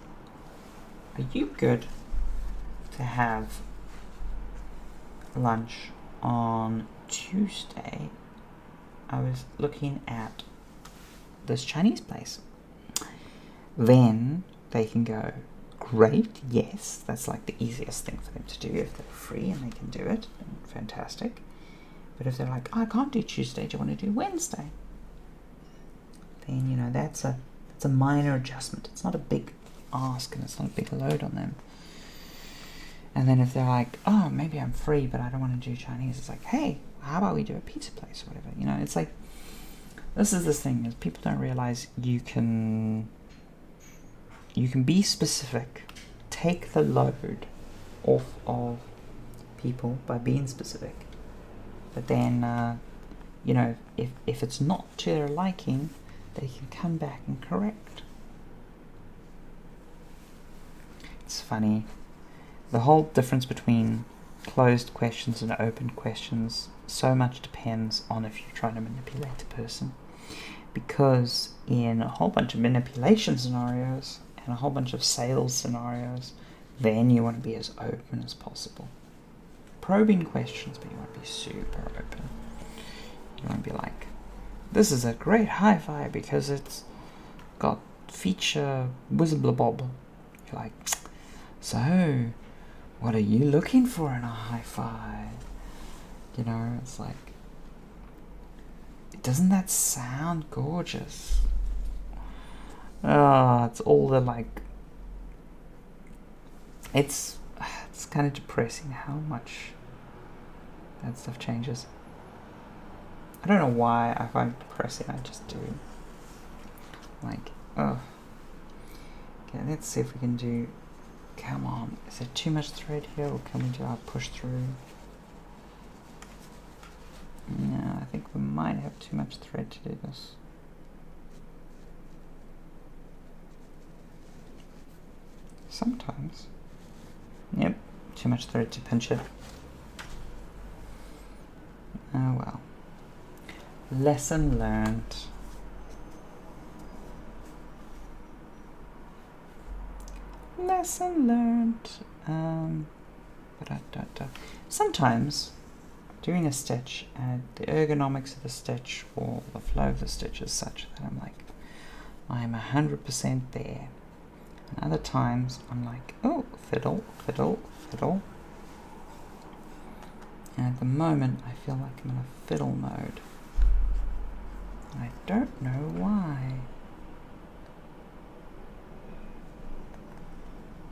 are you good to have lunch on Tuesday? I was looking at this Chinese place. Then they can go, great, yes, that's like the easiest thing for them to do if they're free and they can do it. Fantastic. But if they're like, I can't do Tuesday, do you want to do Wednesday? Then, you know, that's a minor adjustment. It's not a big ask and it's not a big load on them. And then if they're like, oh, maybe I'm free, but I don't want to do Chinese, it's like, hey, how about we do a pizza place or whatever? You know, it's like, this is the thing, is people don't realize you can be specific, take the load off of people by being specific. But then, you know, if it's not to their liking, they can come back and correct. It's funny. The whole difference between closed questions and open questions so much depends on if you're trying to manipulate a person. Because in a whole bunch of manipulation scenarios and a whole bunch of sales scenarios, then you want to be as open as possible. Probing questions, but you want to be super open. You want to be like, this is a great hi-fi because it's got feature whizzblabob. You're like, so what are you looking for in a hi-fi? You know, it's like, doesn't that sound gorgeous? Oh, it's all the like, it's kind of depressing how much that stuff changes. I don't know why I find it depressing, I just do. Like, oh. Okay, let's see if we can do, come on, is there too much thread here, or can we do our push through? Yeah, I think we might have too much thread to do this. Sometimes. Yep, too much thread to pinch it. Oh well. Lesson learned. Lesson learned. Sometimes doing a stitch and the ergonomics of the stitch or the flow of the stitch is such that I'm like, I'm 100% there. And other times I'm like, oh, fiddle, fiddle, fiddle. And at the moment I feel like I'm in a fiddle mode. And I don't know why.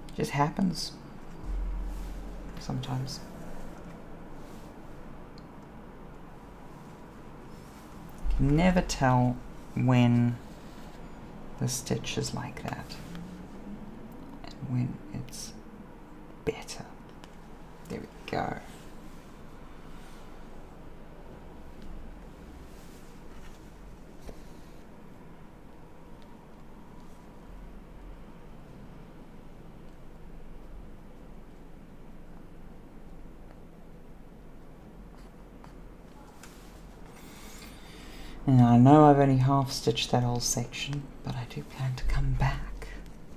It just happens sometimes. You can never tell when the stitch is like that and when it's better. There we go. And I know I've only half stitched that whole section, but I do plan to come back.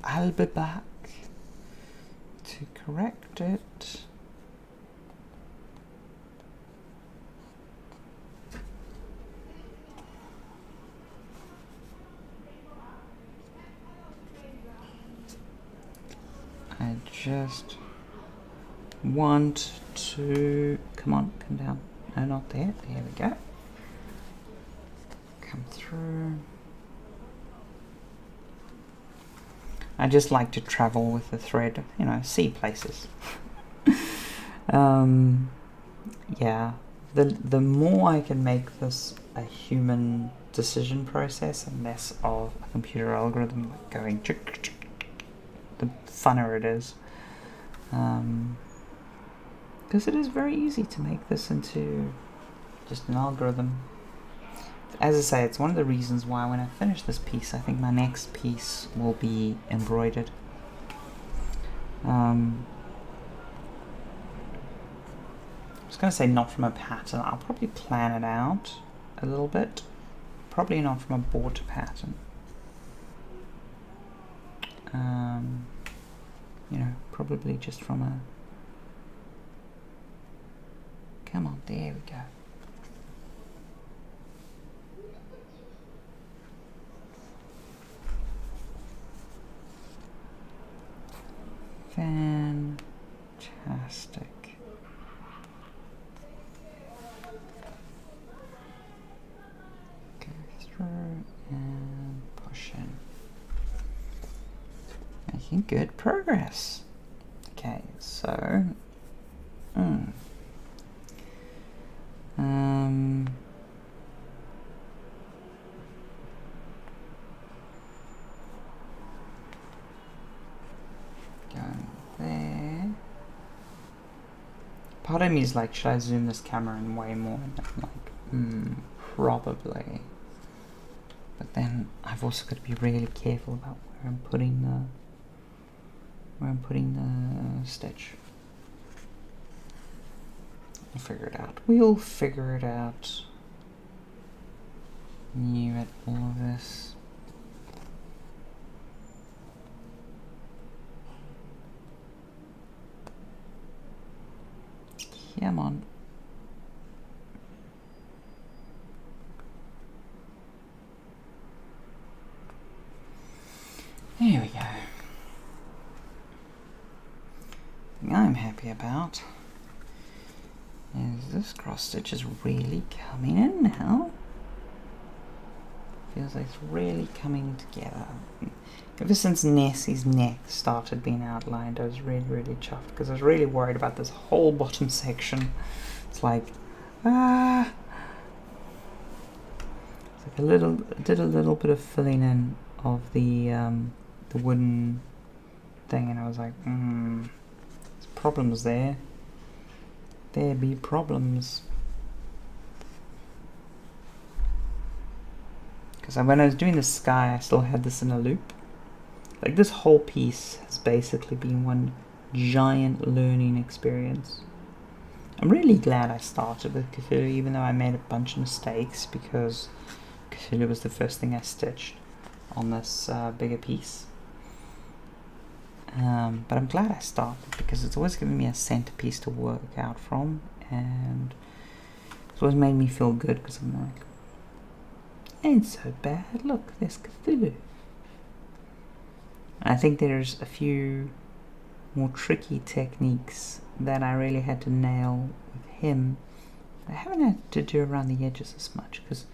I'll be back to correct it. I just want to, come on, come down. No, not there. There we go. Come through. I just like to travel with the thread, you know, see places. Yeah, the more I can make this a human decision process and less of a computer algorithm like going chick, the funner it is. Because it is very easy to make this into just an algorithm. As I say, it's one of the reasons why when I finish this piece, I think my next piece will be embroidered. was going to say not from a pattern. I'll probably plan it out a little bit. Probably not from a board pattern. You know, probably just from a... Come on, there we go. Fantastic. Go through and push in. Making good progress. Okay, so going there. Part of me is like, should I zoom this camera in way more? And I'm like, probably. But then I've also got to be really careful about where I'm putting the stitch. We'll figure it out. We'll figure it out. New at all of this. Come on. There we go. The thing I'm happy about is this cross stitch is really coming in now. Feels like it's really coming together. Ever since Nessie's neck started being outlined, I was really, really chuffed because I was really worried about this whole bottom section. It's like, it's like did a little bit of filling in of the wooden thing, and I was like, there's problems there. There be problems. Because when I was doing the sky, I still had this in a loop. Like, this whole piece has basically been one giant learning experience. I'm really glad I started with Cthulhu, even though I made a bunch of mistakes, because Cthulhu was the first thing I stitched on this bigger piece. But I'm glad I started, because it's always given me a centerpiece to work out from, and it's always made me feel good, because I'm like, ain't so bad, look, there's Cthulhu. And I think there's a few more tricky techniques that I really had to nail with him. I haven't had to do around the edges as much, because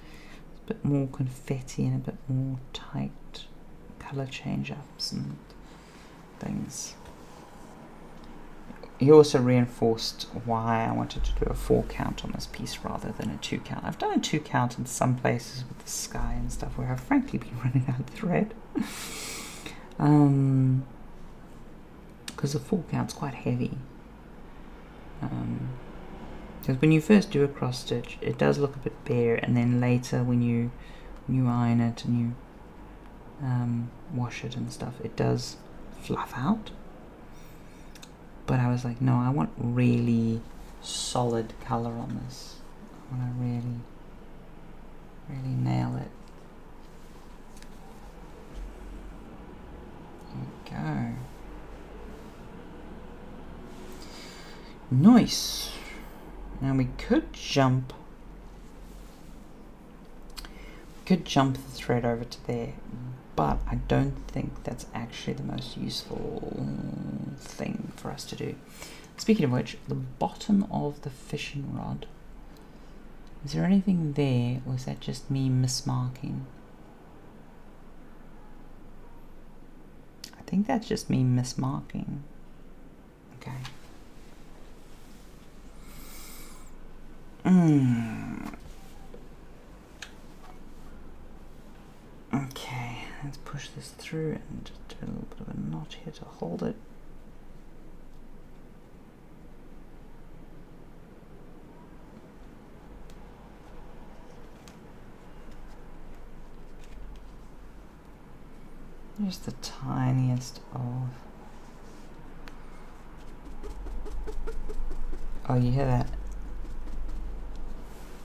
it's a bit more confetti and a bit more tight color change-ups and things. He also reinforced why I wanted to do a 4 count on this piece rather than a 2 count. I've done a 2 count in some places with the sky and stuff where I've frankly been running out of thread. Because the 4 count's quite heavy. Because when you first do a cross stitch, it does look a bit bare, and then later when you iron it and you wash it and stuff, it does fluff out. But I was like, no, I want really solid color on this. I want to really, really nail it. There we go. Nice. Now we could jump the thread over to there, but I don't think that's actually the most useful thing for us to do. Speaking of which, the bottom of the fishing rod, is there anything there, or is that just me mismarking? I think that's just me mismarking. Okay. Okay, let's push this through and just do a little bit of a knot here to hold it. Just the tiniest of... Oh, you hear that?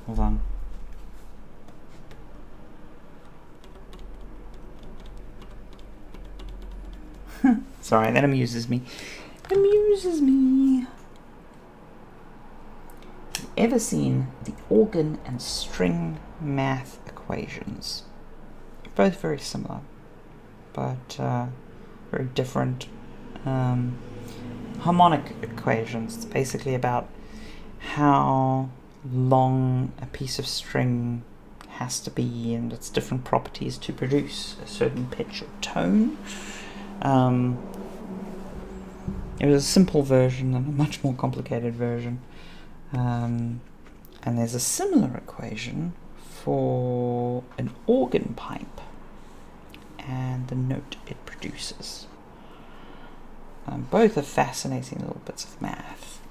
Hold on. Sorry, that amuses me. Amuses me. Have you ever seen the organ and string math equations? They're both very similar, but very different. Harmonic equations. It's basically about how long a piece of string has to be and its different properties to produce a certain pitch or tone. It was a simple version and a much more complicated version. And there's a similar equation for an organ pipe and the note it produces. Both are fascinating little bits of math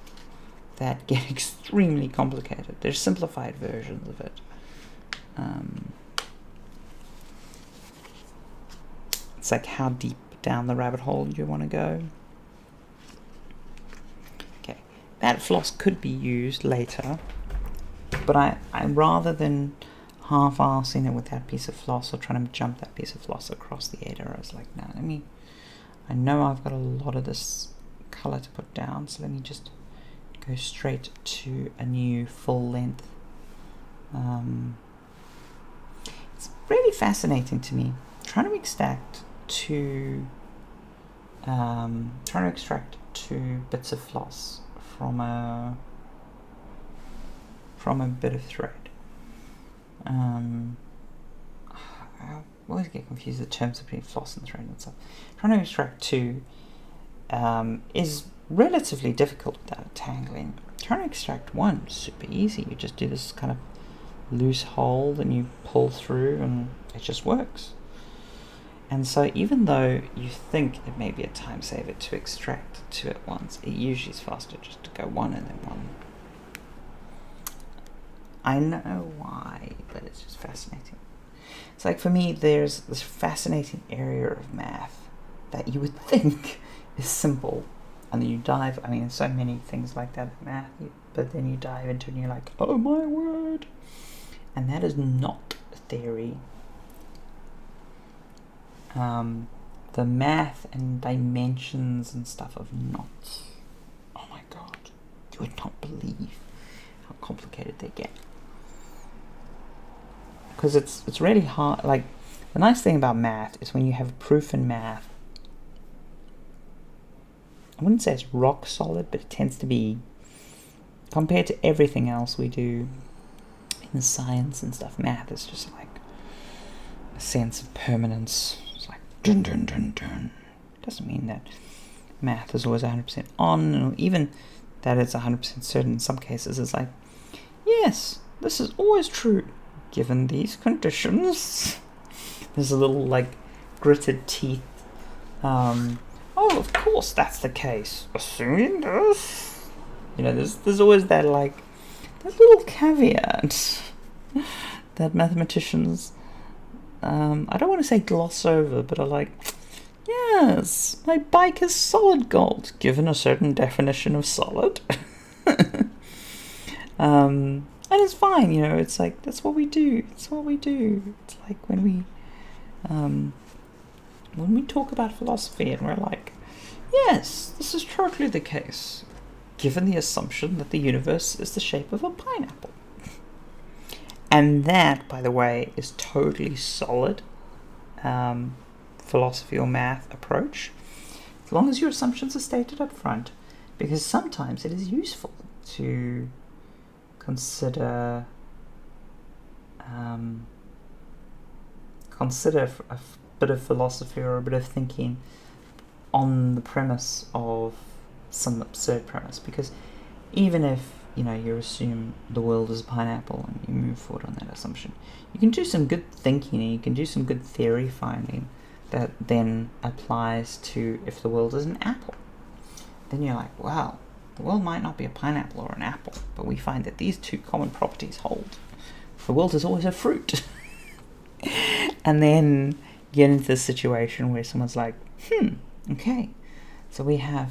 that get extremely complicated. There's simplified versions of it. It's like how deep down the rabbit hole you want to go. Okay, that floss could be used later, but I rather than half-assing it with that piece of floss or trying to jump that piece of floss across the editor, I was like, no, I know I've got a lot of this color to put down, so let me just go straight to a new full length. It's really fascinating to me trying to extract two bits of floss from a bit of thread. I always get confused the terms between floss and thread and stuff. Trying to extract two is relatively difficult without tangling. Trying to extract one is super easy. You just do this kind of loose hole and you pull through and it just works. And so even though you think it may be a time saver to extract two at once, it usually is faster just to go one and then one. I know why, but it's just fascinating. It's like, for me, there's this fascinating area of math that you would think is simple, and then you dive, there's so many things like that in math, but then you dive into it and you're like, oh my word! And that is not theory. The math and dimensions and stuff of knots. Oh my god, you would not believe how complicated they get. Because it's really hard. Like, the nice thing about math is when you have a proof in math, I wouldn't say it's rock solid, but it tends to be, compared to everything else we do in science and stuff, math is just like a sense of permanence. It's like dun dun dun dun. Doesn't mean that math is always 100% on, or even that it's 100% certain. In some cases, it's like, yes, this is always true given these conditions. There's a little like gritted teeth. Oh, of course that's the case. Assuming this, there's always that like that little caveat that mathematicians, I don't want to say gloss over, but are like, yes, my bike is solid gold given a certain definition of solid. And it's fine, it's like, that's what we do. It's what we do. It's like when we talk about philosophy and we're like, yes, this is totally the case, given the assumption that the universe is the shape of a pineapple. And that, by the way, is totally solid philosophy or math approach, as long as your assumptions are stated up front, because sometimes it is useful to consider a bit of philosophy or a bit of thinking on the premise of some absurd premise, because even if you assume the world is a pineapple and you move forward on that assumption, you can do some good thinking and you can do some good theory finding that then applies to if the world is an apple. Then you're like, wow, the world might not be a pineapple or an apple, but we find that these two common properties hold. The world is always a fruit. And then get into this situation where someone's like, okay, so we have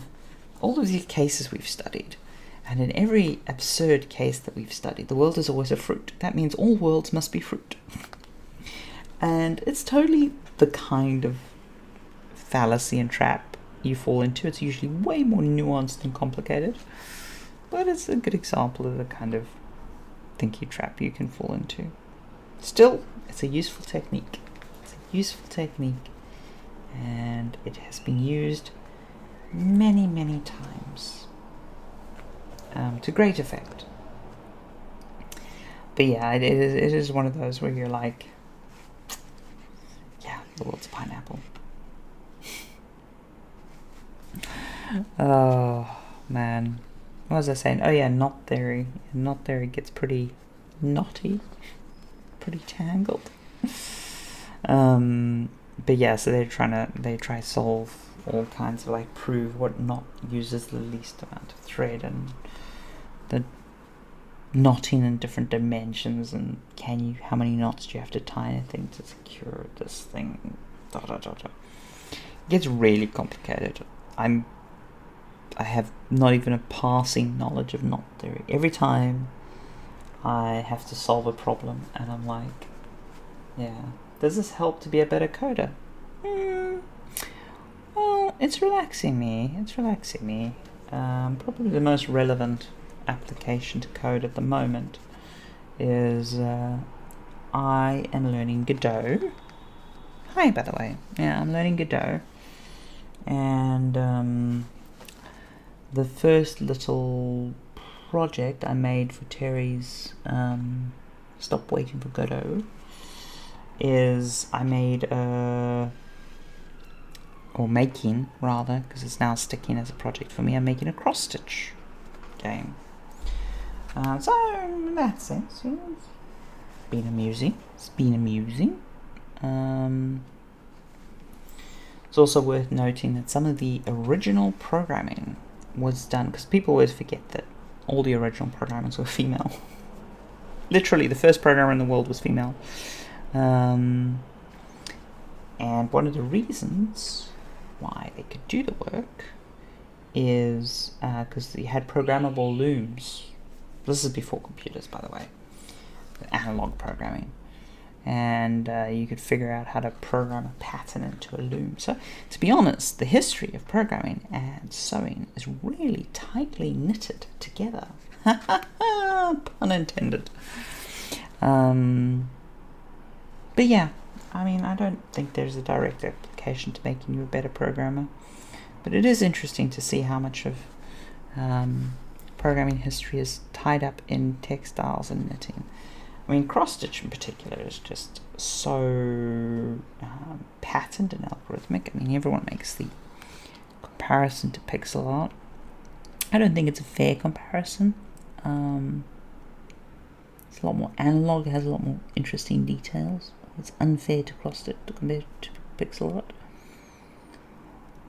all of these cases we've studied, And in every absurd case that we've studied, the world is always a fruit. That means all worlds must be fruit. And it's totally the kind of fallacy and trap you fall into. It's usually way more nuanced and complicated, but it's a good example of the kind of thinky trap you can fall into. Still, it's a useful technique. It's a useful technique, and it has been used many, many times to great effect. But yeah, it is one of those where you're like, yeah, the world's a pineapple. Oh man, what was I saying? Oh yeah, knot theory. Knot theory gets pretty knotty, pretty tangled. But yeah, so they try solve all kinds of, like, prove what knot uses the least amount of thread, and the knotting in different dimensions, and how many knots do you have to tie in a thing to secure this thing, It gets really complicated. I have not even a passing knowledge of knot theory. Every time I have to solve a problem and I'm like, yeah, does this help to be a better coder? Well, it's relaxing me. Probably the most relevant application to code at the moment is I am learning Godot. Hi, by the way. Yeah, I'm learning Godot. And the first little project I made for Terry's Stop Waiting for Godot is I made making rather, because it's now sticking as a project for me, I'm making a cross-stich game. So in that sense, yeah, it's been amusing. It's also worth noting that some of the original programming was done, because people always forget that all the original programmers were female. Literally, the first programmer in the world was female. And one of the reasons why they could do the work is because they had programmable looms. This is before computers, by the way. Analog programming. And you could figure out how to program a pattern into a loom. So, to be honest, the history of programming and sewing is really tightly knitted together. Pun intended. But yeah, I mean, I don't think there's a direct application to making you a better programmer. But it is interesting to see how much of programming history is tied up in textiles and knitting. I mean, cross-stitch in particular is just so patterned and algorithmic. I mean, everyone makes the comparison to pixel art. I don't think it's a fair comparison. It's a lot more analog, it has a lot more interesting details. It's unfair to cross-stitch compared to pixel art.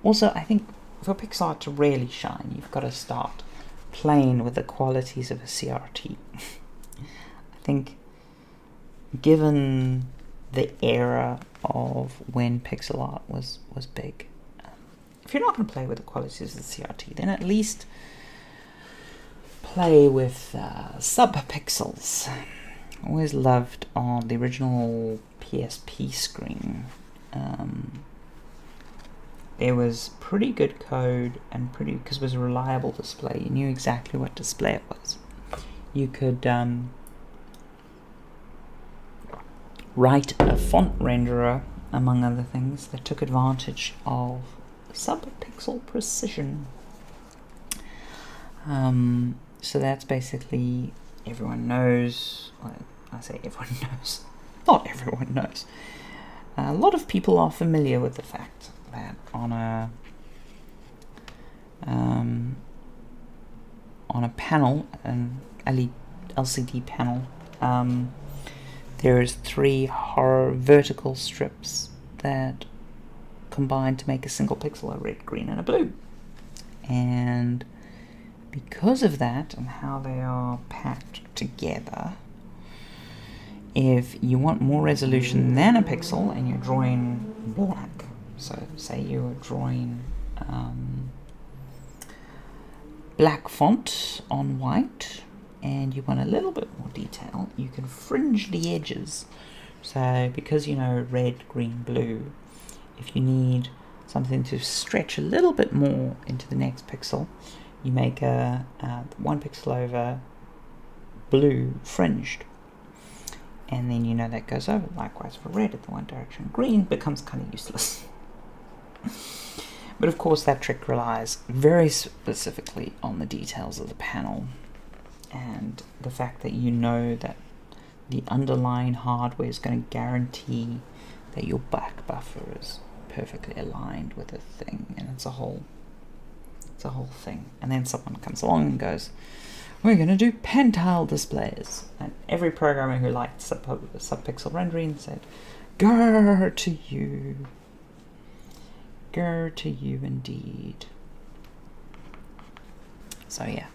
Also, I think for pixel art to really shine, you've got to start playing with the qualities of a CRT. I think, given the era of when pixel art was big, if you're not going to play with the qualities of the CRT, then at least play with sub-pixels. I always loved on the original PSP screen. There was pretty good code and because it was a reliable display. You knew exactly what display it was. You could write a font renderer, among other things, that took advantage of sub-pixel precision. So that's basically, everyone knows. I say everyone knows. Not everyone knows. A lot of people are familiar with the fact that on a panel, an LCD panel, there is 3 vertical strips that combine to make a single pixel, a red, green, and a blue. And because of that and how they are packed together, if you want more resolution than a pixel and you're drawing black, so say you were drawing black font on white, and you want a little bit more detail, you can fringe the edges. So because red, green, blue, if you need something to stretch a little bit more into the next pixel, you make a 1 pixel over blue fringed, and then that goes over. Likewise for red at the one direction. Green becomes kind of useless. But of course that trick relies very specifically on the details of the panel and the fact that that the underlying hardware is going to guarantee that your back buffer is perfectly aligned with the thing, and it's a whole thing. And then someone comes along and goes, we're going to do pentile displays, and every programmer who liked subpixel rendering said, grr to you indeed. So yeah,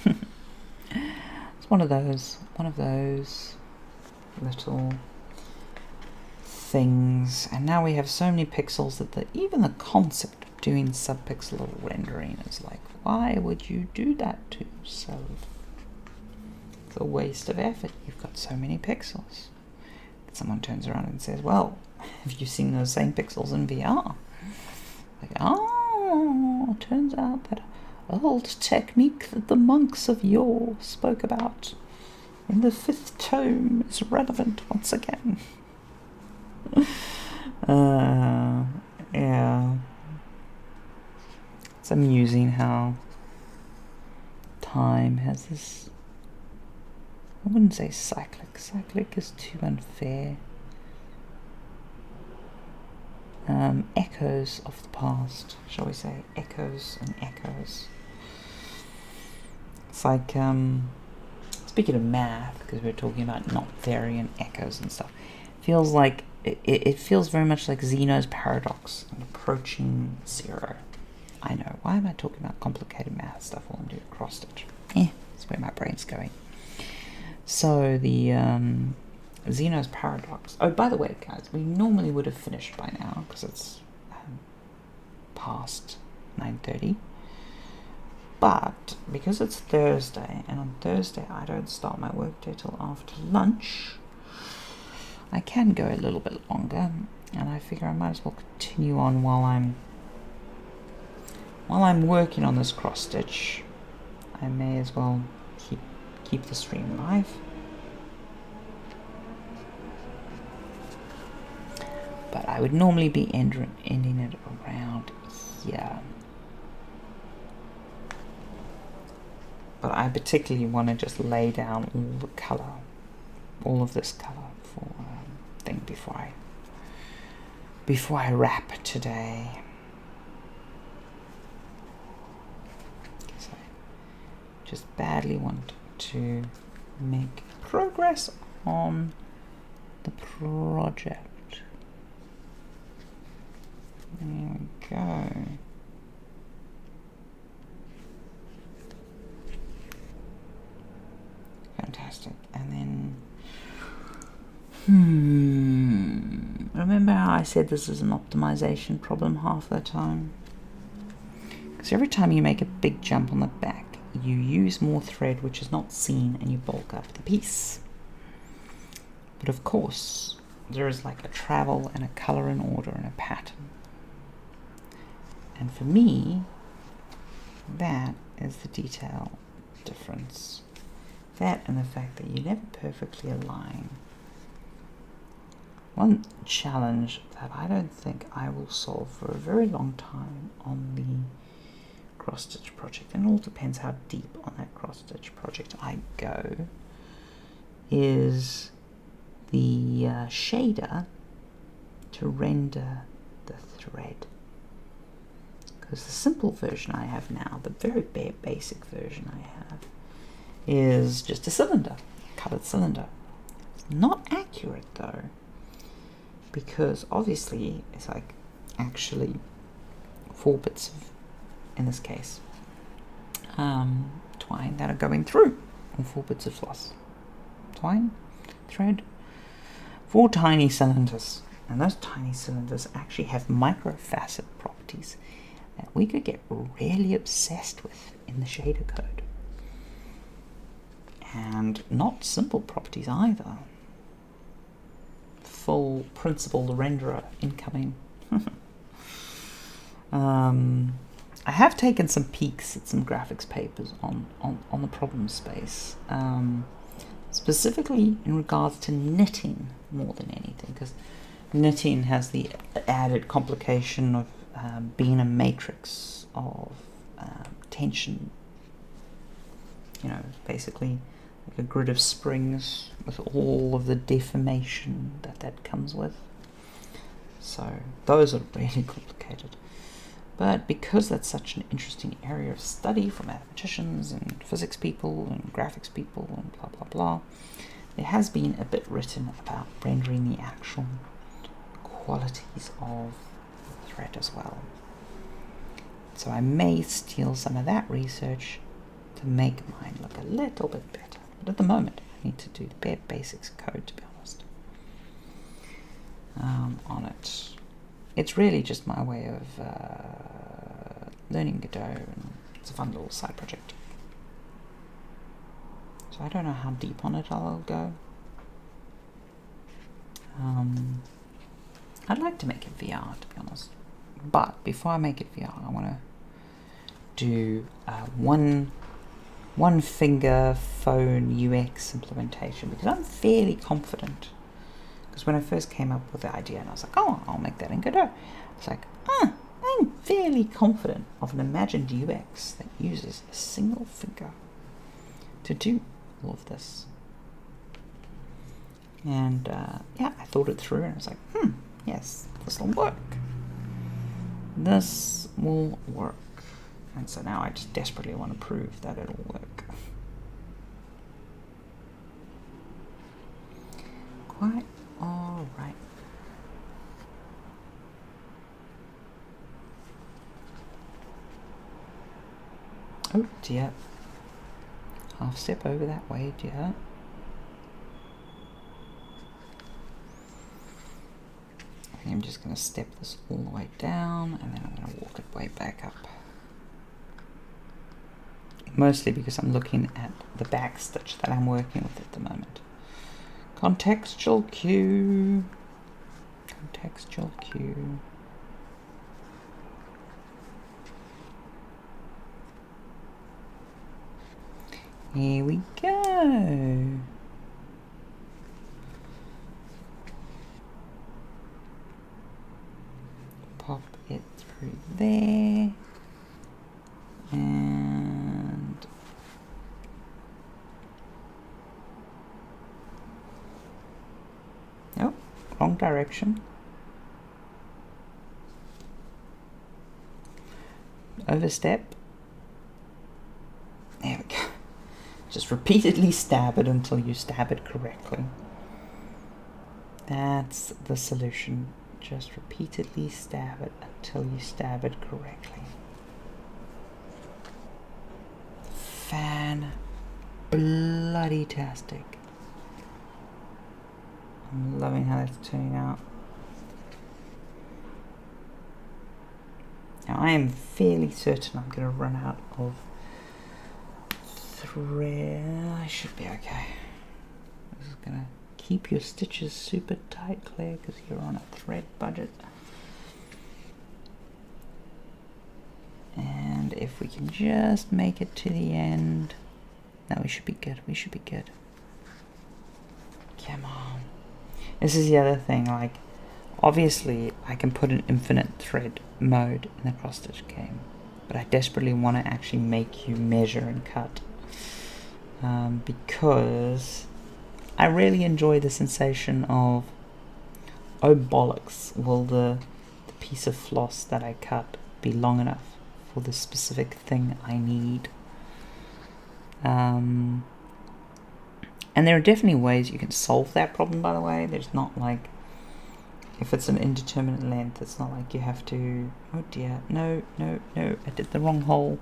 it's one of those little things. And now we have so many pixels that even the concept of doing subpixel rendering is like, why would you do that to yourself? It's a waste of effort. You've got so many pixels. Someone turns around and says, well, have you seen those same pixels in VR? Like, turns out that old technique that the monks of yore spoke about in the 5th tome is relevant once again. Yeah. It's amusing how time has this, I wouldn't say cyclic. Cyclic is too unfair. Echoes of the past, shall we say? Echoes and echoes. It's like, speaking of math, because we're talking about knot theory and echoes and stuff, feels like it feels very much like Zeno's paradox and approaching zero. I know, why am I talking about complicated math stuff while I'm doing cross-stitch? That's where my brain's going. So the Zeno's paradox. Oh, by the way, guys, we normally would have finished by now because it's past 9:30. But because it's Thursday, and on Thursday I don't start my workday till after lunch, I can go a little bit longer, and I figure I might as well continue on while I'm working on this cross stitch. I may as well keep the stream live. But I would normally be ending it around here. But I particularly want to just lay down all the colour, all of this colour for thing before I wrap today. Because I just badly want to make progress on the project. There we go. Fantastic. And then remember how I said this is an optimization problem half the time? Because every time you make a big jump on the back, you use more thread which is not seen, and you bulk up the piece. But of course, there is like a travel and a color and order and a pattern. And for me, that is the detail difference. That and the fact that you never perfectly align. One challenge that I don't think I will solve for a very long time on the cross-stitch project, and it all depends how deep on that cross-stitch project I go, is the shader to render the thread. Because the simple version I have now, the very bare basic version I have, is just a cylinder, a coloured cylinder. It's not accurate though, because obviously it's like actually 4 bits of, in this case, twine that are going through, or 4 bits of floss. Twine? Thread? 4 tiny cylinders. And those tiny cylinders actually have microfacet properties that we could get really obsessed with in the shader code. And not simple properties either. Full principled renderer incoming. I have taken some peeks at some graphics papers on the problem space, specifically in regards to knitting more than anything, because knitting has the added complication of being a matrix of tension. You know, basically like a grid of springs with all of the deformation that comes with. So those are really complicated. But because that's such an interesting area of study for mathematicians and physics people and graphics people and blah blah blah, there has been a bit written about rendering the actual qualities of the thread as well. So I may steal some of that research to make mine look a little bit better. But at the moment, I need to do the bare basics code, to be honest, on it. It's really just my way of learning Godot, and it's a fun little side project. So I don't know how deep on it I'll go. I'd like to make it VR, to be honest. But before I make it VR, I want to do one finger phone UX implementation, because I'm fairly confident. Because when I first came up with the idea and I was like, oh, I'll make that in Godot, it's like, I'm fairly confident of an imagined UX that uses a single finger to do all of this. And yeah, I thought it through and I was like, yes, this will work. This will work. And so now I just desperately want to prove that it'll work. Quite alright. Oh dear. Half step over that way, dear. I think I'm just going to step this all the way down and then I'm going to walk it way back up. Mostly because I'm looking at the back stitch that I'm working with at the moment. Contextual cue. Contextual cue. Here we go. Pop it through there. And oh, wrong direction. Overstep. There we go. Just repeatedly stab it until you stab it correctly. That's the solution. Just repeatedly stab it until you stab it correctly. Fan bloody tastic. I'm loving how that's turning out. Now I am fairly certain I'm going to run out of thread. I should be okay. This is going to keep your stitches super tight, Claire, because you're on a thread budget. And if we can just make it to the end, no, we should be good. We should be good. Come on. This is the other thing, like, obviously I can put an infinite thread mode in the cross-stitch game, but I desperately want to actually make you measure and cut, because I really enjoy the sensation of, oh bollocks, will the piece of floss that I cut be long enough for the specific thing I need? And there are definitely ways you can solve that problem, by the way. There's not like, if it's an indeterminate length, it's not like you have to, oh dear, no, I did the wrong hole.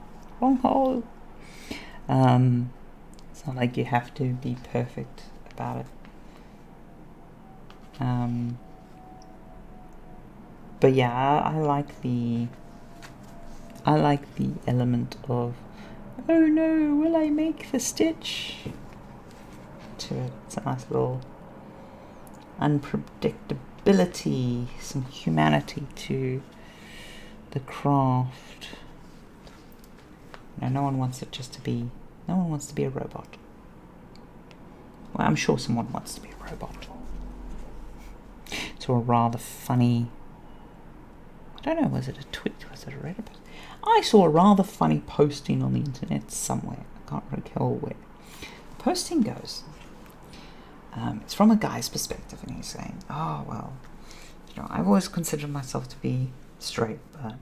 It's not like you have to be perfect about it. But yeah, I like the I like the element of, oh no, will I make the stitch? To it. It's a nice little unpredictability, some humanity to the craft. No one wants it just to be, no one wants to be a robot. Well, I'm sure someone wants to be a robot. So a rather funny, I don't know, was it a tweet, was it a Reddit post? I saw a rather funny posting on the internet somewhere, I can't recall where. The posting goes, it's from a guy's perspective, and he's saying, oh, well, I've always considered myself to be straight, but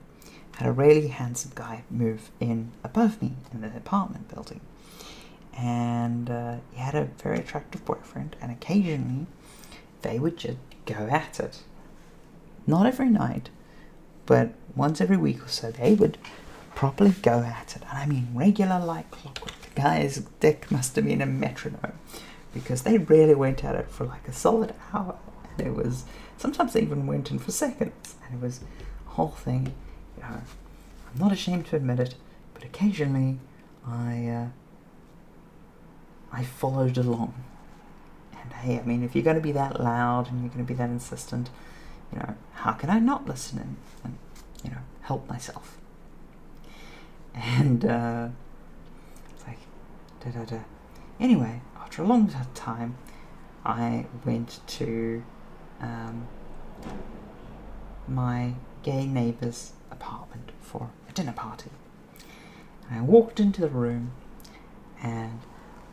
had a really handsome guy move in above me in the apartment building. And he had a very attractive boyfriend, and occasionally they would just go at it. Not every night, but once every week or so they would properly go at it. And I mean regular like clockwork. The guy's dick must have been a metronome, because they really went at it for like a solid hour. And it was, sometimes they even went in for seconds. And it was a whole thing, I'm not ashamed to admit it, but occasionally I followed along. And hey, I mean, if you're going to be that loud and you're going to be that insistent, how can I not listen and help myself? And it's like, da-da-da. Anyway, after a long time, I went to my gay neighbour's apartment for a dinner party. And I walked into the room, and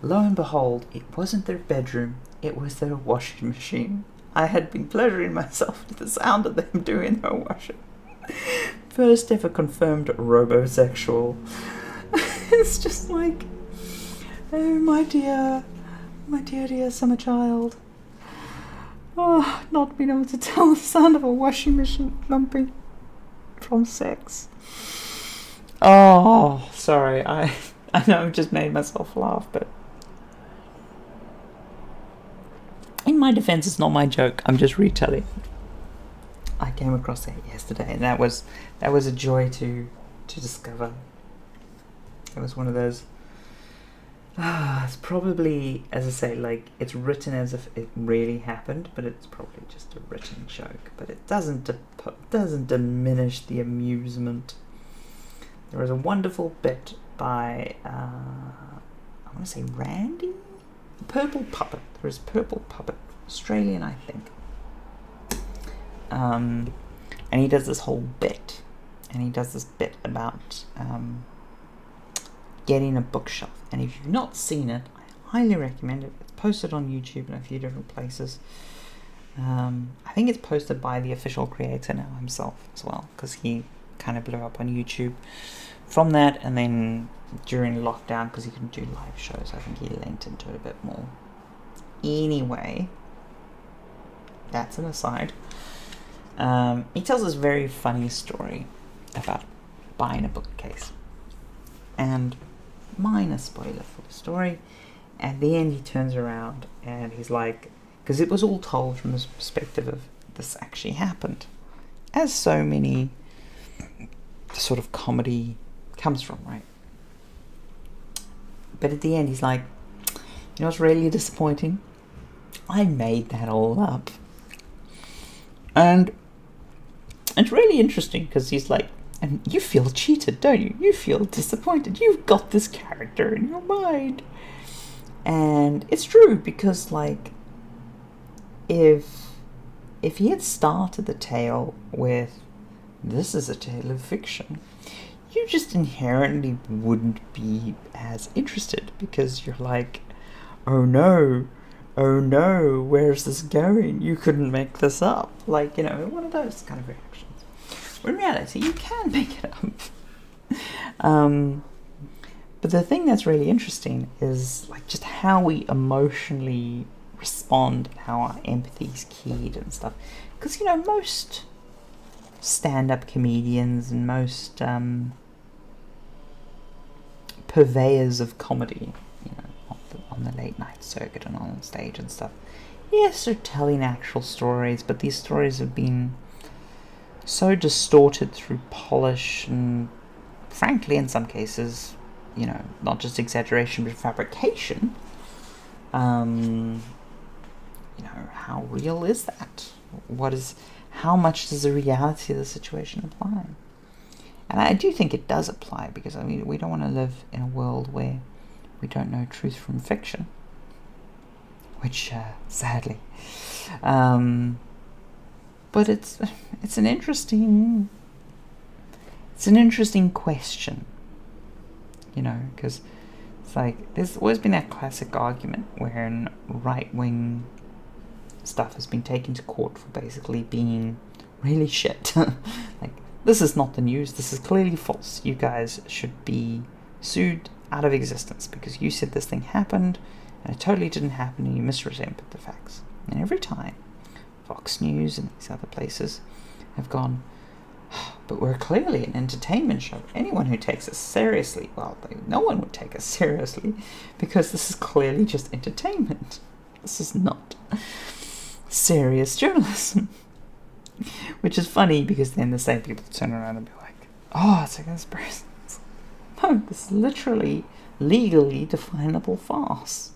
lo and behold, it wasn't their bedroom, it was their washing machine. I had been pleasuring myself to the sound of them doing their washing. First ever confirmed robosexual. It's just like, oh my dear summer child. Oh, not being able to tell the sound of a washing machine thumping from sex. Oh, sorry, I know I've just made myself laugh, but in my defense, it's not my joke. I'm just retelling. I came across that yesterday, and that was a joy to discover. It was one of those. It's probably, as I say, like, it's written as if it really happened, but it's probably just a written joke. But it doesn't diminish the amusement. There is a wonderful bit by I want to say Randy, Purple Puppet. There is Purple Puppet, Australian, I think. And he does this whole bit, and he does this bit about getting a bookshelf. And if you've not seen it, I highly recommend it. It's posted on YouTube in a few different places. I think it's posted by the official creator now himself as well, because he kind of blew up on YouTube from that, and then during lockdown, because he couldn't do live shows, I think he linked into it a bit more. Anyway, that's an aside. He tells this very funny story about buying a bookcase. And minor spoiler for the story, at the end he turns around and he's like, because it was all told from the perspective of this actually happened, as so many sort of comedy comes from, right? But at the end he's like, what's really disappointing? I made that all up. And it's really interesting, because he's like, and you feel cheated, don't you? You feel disappointed. You've got this character in your mind. And it's true, because, like, if he had started the tale with, this is a tale of fiction, you just inherently wouldn't be as interested, because you're like, oh no, where's this going? You couldn't make this up. Like, one of those kind of reactions. But in reality, you can make it up. But the thing that's really interesting is, like, just how we emotionally respond, how our empathy is keyed and stuff. Because, most stand-up comedians and most purveyors of comedy, on the late night circuit and on stage and stuff, yes, they're telling actual stories, but these stories have been so distorted through polish and frankly, in some cases, not just exaggeration but fabrication. How real is that? How much does the reality of the situation apply? And I do think it does apply, because we don't want to live in a world where we don't know truth from fiction, which sadly, but it's an interesting question, because it's like there's always been that classic argument wherein right-wing stuff has been taken to court for basically being really shit. Like, this is not the news, this is clearly false, you guys should be sued out of existence because you said this thing happened and it totally didn't happen and you misrepresented the facts. And every time Fox News and these other places have gone, but we're clearly an entertainment show. Anyone who takes us seriously, no one would take us seriously, because this is clearly just entertainment. This is not serious journalism. Which is funny, because then the same people turn around and be like, oh, it's a conspiracy. No, this is literally legally definable farce.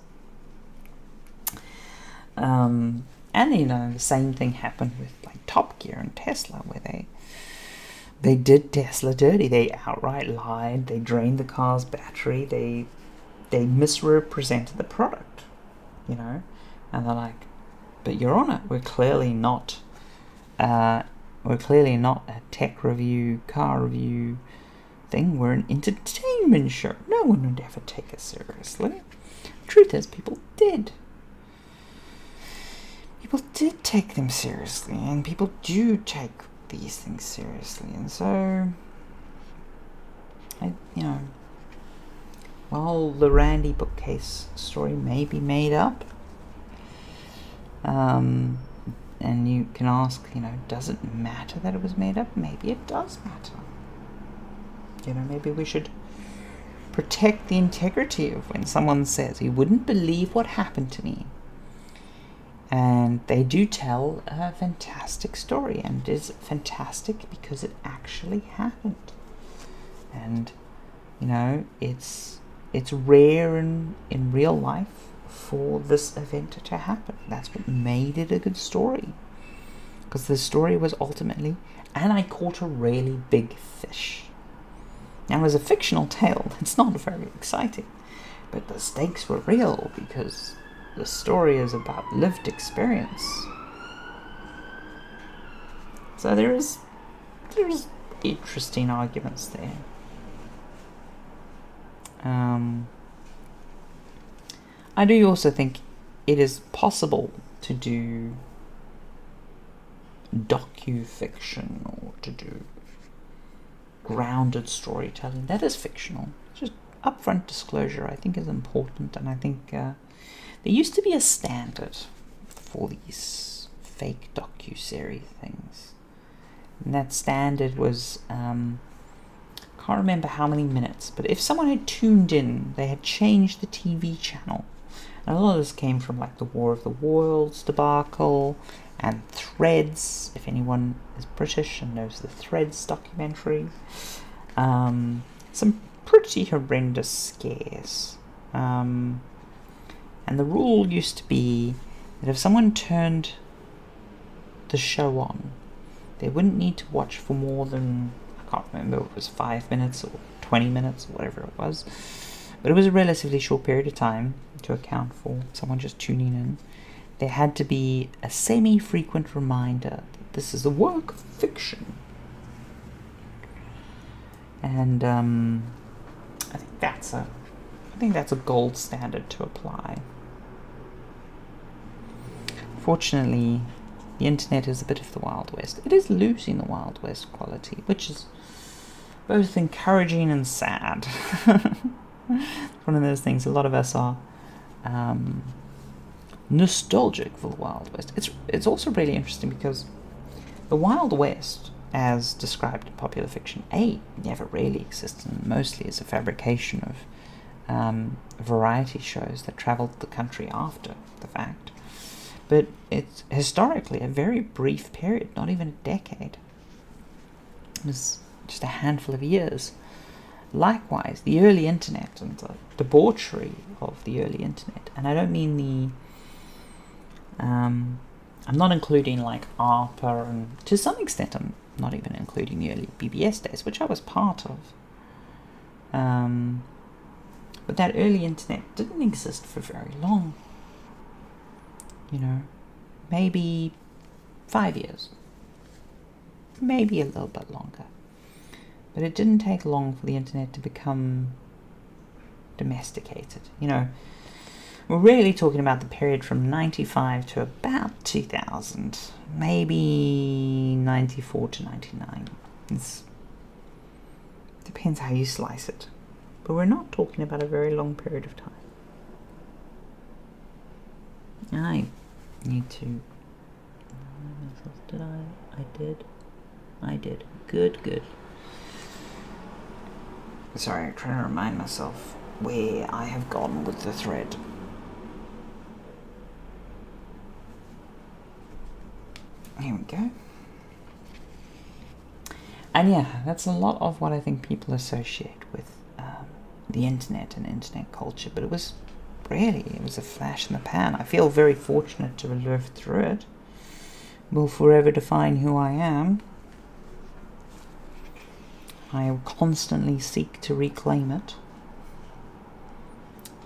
And the same thing happened with like Top Gear and Tesla, where they did Tesla dirty. They outright lied. They drained the car's battery. They misrepresented the product, and they're like, but Your Honor, we're clearly not a tech review, car review thing. We're an entertainment show. No one would ever take us seriously. The truth is, people did. People did take them seriously, and people do take these things seriously. And so, while the Randy bookcase story may be made up, and you can ask, does it matter that it was made up? Maybe it does matter. Maybe we should protect the integrity of when someone says, you wouldn't believe what happened to me. And they do tell a fantastic story, and it is fantastic because it actually happened. And, it's rare in real life for this event to happen. That's what made it a good story. Because the story was ultimately, and I caught a really big fish. Now, as a fictional tale, it's not very exciting, but the stakes were real because the story is about lived experience. So there's interesting arguments there. I do also think it is possible to do docu-fiction or to do grounded storytelling that is fictional. Just upfront disclosure, I think, is important, and I think there used to be a standard for these fake docu-series things, and that standard was can't remember how many minutes, but if someone had tuned in, they had changed the TV channel. And a lot of this came from like the War of the Worlds debacle and Threads, if anyone is British and knows the Threads documentary. Some pretty horrendous scares. And the rule used to be that if someone turned the show on, they wouldn't need to watch for more than, I can't remember if it was 5 minutes or 20 minutes or whatever it was, but it was a relatively short period of time to account for someone just tuning in. There had to be a semi-frequent reminder that this is a work of fiction. And I think that's a gold standard to apply. Fortunately, the internet is a bit of the Wild West. It is losing the Wild West quality, which is both encouraging and sad. One of those things. A lot of us are nostalgic for the Wild West. It's also really interesting because the Wild West, as described in popular fiction, never really existed, and mostly is a fabrication of variety shows that traveled the country after the fact. But it's historically a very brief period, not even a decade. It was just a handful of years. likewise, the early internet and the debauchery of the early internet, and I don't mean I'm not including like ARPA, and to some extent I'm not even including the early BBS days, which I was part of. But that early internet didn't exist for very long. Maybe 5 years. Maybe a little bit longer. But it didn't take long for the internet to become domesticated. We're really talking about the period from 95 to about 2000, maybe 94 to 99. It depends how you slice it. But we're not talking about a very long period of time. I need to... Did I? I did. Good. Sorry, I'm trying to remind myself where I have gone with the thread. Here we go. And yeah, that's a lot of what I think people associate with the internet and internet culture, but it was a flash in the pan. I feel very fortunate to have lived through it. Will forever define who I am. I constantly seek to reclaim it.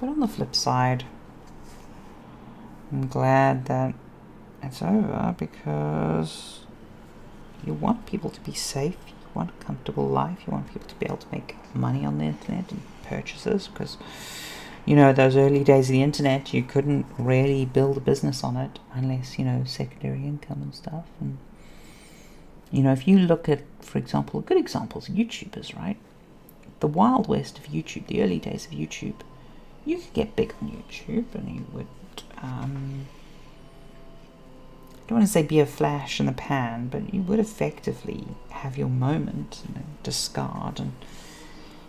But on the flip side, I'm glad that it's over, because you want people to be safe, you want a comfortable life, you want people to be able to make money on the internet and purchases, because those early days of the internet, you couldn't really build a business on it unless secondary income and stuff. And if you look at, for example, good examples, YouTubers, right? The Wild West of YouTube, the early days of YouTube, you could get big on YouTube and you would I don't want to say be a flash in the pan, but you would effectively have your moment, discard, and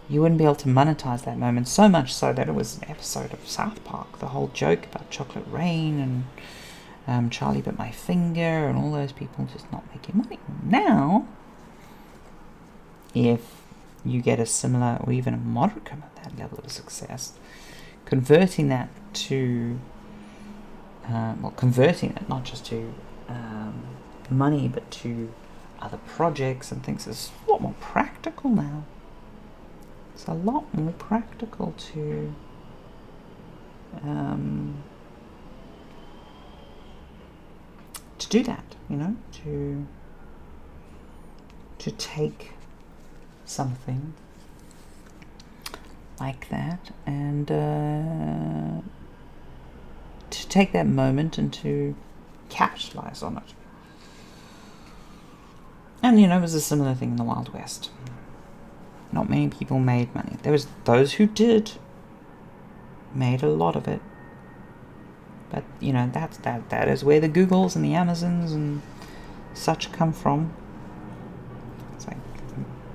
you wouldn't be able to monetize that moment, so much so that it was an episode of South Park, the whole joke about Chocolate Rain and Charlie Bit My Finger and all those people just not making money. Now, if you get a similar or even a modicum of that level of success, converting that to converting it not just to money but to other projects and things is a lot more practical now. It's a lot more practical to do that, to take something like that and to take that moment and to capitalize on it. And it was a similar thing in the Wild West. Not many people made money. There was those who did, made a lot of it. But that is where the Googles and the Amazons and such come from. It's like,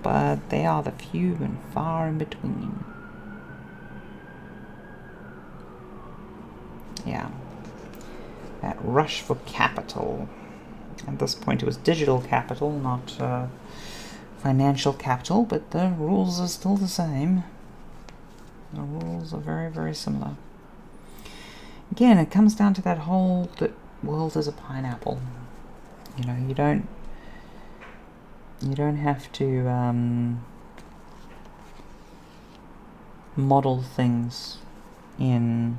but they are the few and far in between. Yeah, that rush for capital. At this point it was digital capital, not financial capital, but the rules are still the same. The rules are very, very similar. Again, it comes down to that whole that world is a pineapple. You don't have to model things in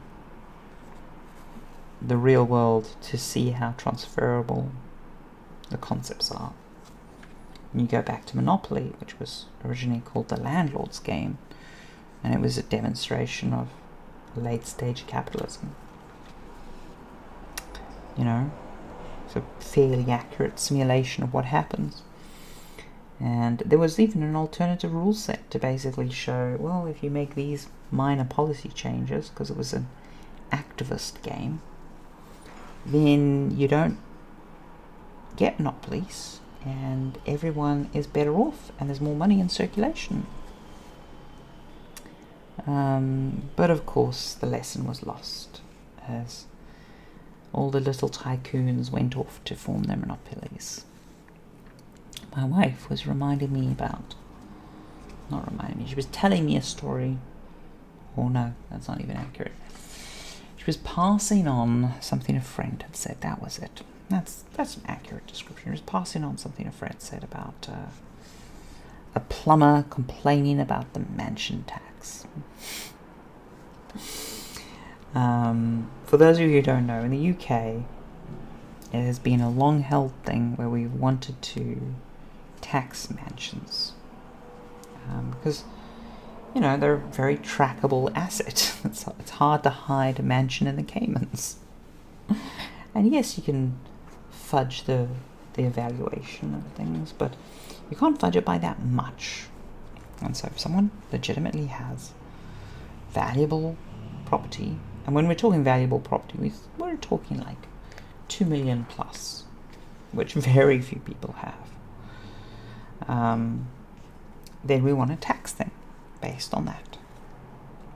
the real world to see how transferable the concepts are. And you go back to Monopoly, which was originally called the landlord's game, and it was a demonstration of late stage capitalism. It's a fairly accurate simulation of what happens. And there was even an alternative rule set to basically show, well, if you make these minor policy changes, because it was an activist game, then you don't get monopolies and everyone is better off and there's more money in circulation. But of course the lesson was lost as all the little tycoons went off to form their monopolies. My wife was reminding me about Not reminding me. She was telling me a story. Oh no, that's not even accurate. She was passing on something a friend had said. That was it. That's an accurate description. She was passing on something a friend said about a plumber complaining about the mansion tax. For those of you who don't know, in the UK, it has been a long-held thing where we've wanted to tax mansions. Because, they're a very trackable asset. It's hard to hide a mansion in the Caymans. And yes, you can fudge the evaluation of things, but you can't fudge it by that much. And so if someone legitimately has valuable property, and when we're talking valuable property, we're talking like 2 million plus, which very few people have, then we want to tax them based on that,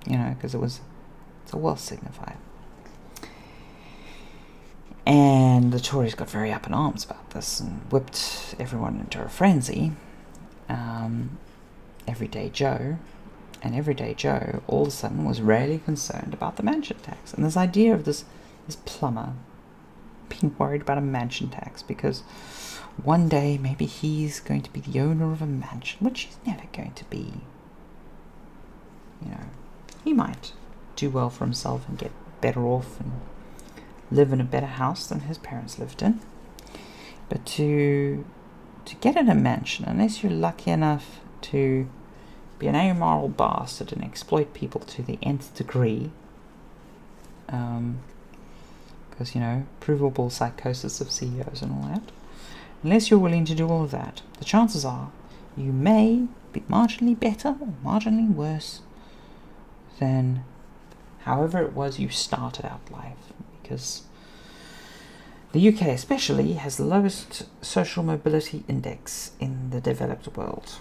because it's a wealth signifier. And the Tories got very up in arms about this and whipped everyone into a frenzy. Everyday Joe all of a sudden was really concerned about the mansion tax. And this idea of this plumber being worried about a mansion tax because one day maybe he's going to be the owner of a mansion, which he's never going to be. He might do well for himself and get better off and live in a better house than his parents lived in. But to get in a mansion, unless you're lucky enough to be an amoral bastard and exploit people to the nth degree, because, provable psychosis of CEOs and all that, unless you're willing to do all of that, the chances are you may be marginally better or marginally worse than however it was you started out life. Because the UK especially has the lowest social mobility index in the developed world.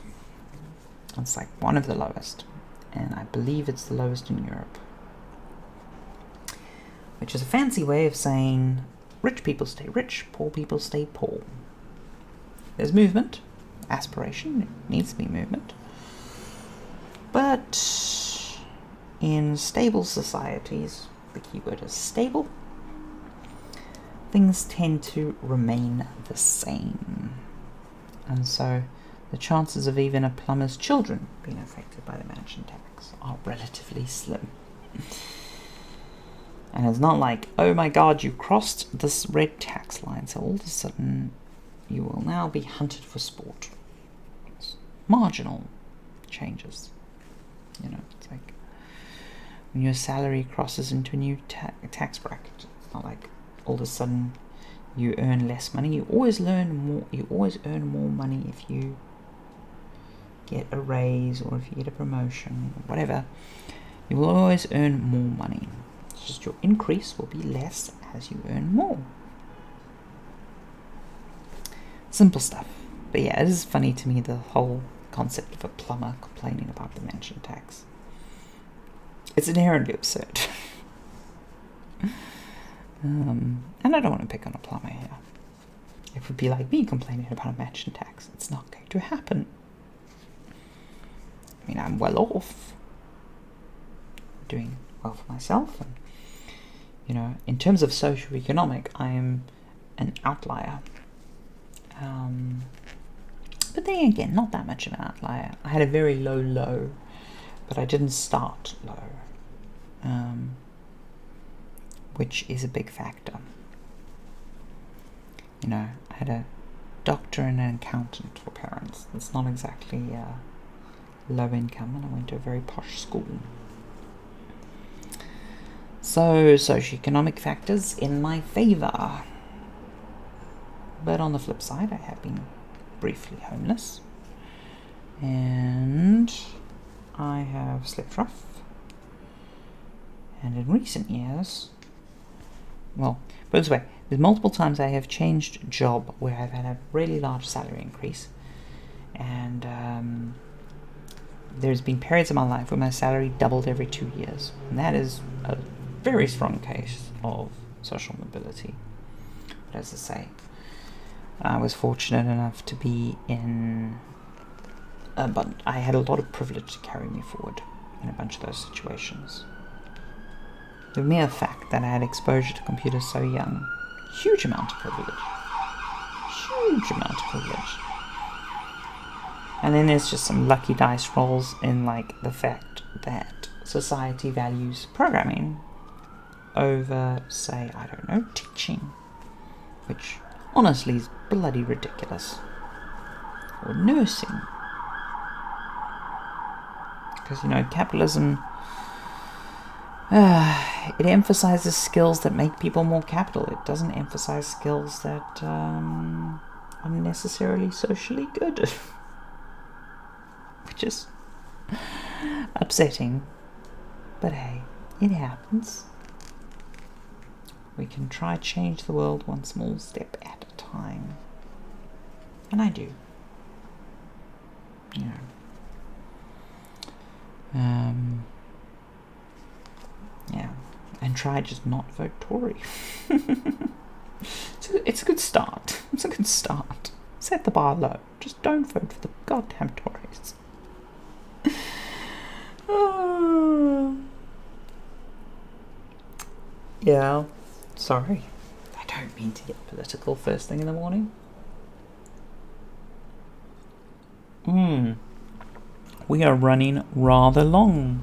It's like one of the lowest, and I believe it's the lowest in Europe, which is a fancy way of saying rich people stay rich, poor people stay poor. There's movement, aspiration, it needs to be movement, but in stable societies, the key word is stable, things tend to remain the same. And so the chances of even a plumber's children being affected by the mansion tax are relatively slim. And it's not like, oh my god, you crossed this red tax line, so all of a sudden you will now be hunted for sport. It's marginal changes. It's like when your salary crosses into a new tax bracket. It's not like all of a sudden you earn less money. You always earn more money if you get a raise or if you get a promotion or whatever. You will always earn more money. It's just your increase will be less as you earn more. Simple stuff. But yeah, it is funny to me, the whole concept of a plumber complaining about the mansion tax. It's inherently absurd. And I don't want to pick on a plumber here. It would be like me complaining about a mansion tax. It's not going to happen. I mean, I'm well off, doing well for myself, and in terms of socio-economic, I am an outlier. But then again, not that much of an outlier. I had a very low, but I didn't start low, which is a big factor. I had a doctor and an accountant for parents. It's not exactly low income, and I went to a very posh school. So, socioeconomic factors in my favour. But on the flip side, I have been briefly homeless, and I have slept rough. And in recent years, well, put it this way, there's multiple times I have changed job where I've had a really large salary increase, and there's been periods of my life where my salary doubled every 2 years, and that is a very strong case of social mobility. But as I say, I was fortunate enough to be in but I had a lot of privilege to carry me forward in a bunch of those situations. The mere fact that I had exposure to computers so young, huge amount of privilege. Huge amount of privilege. And then there's just some lucky dice rolls in like the fact that society values programming over, say, I don't know, teaching, which honestly is bloody ridiculous. Or nursing. Because, you know, capitalism, it emphasizes skills that make people more capital. It doesn't emphasize skills that are necessarily socially good. Which is upsetting. But hey, it happens. We can try change the world one small step at a time. And I do. Yeah. Yeah. And try just not vote Tory. It's a good start. It's a good start. Set the bar low. Just don't vote for the goddamn Tories. Yeah. Sorry. I don't mean to get political first thing in the morning. We are running rather long.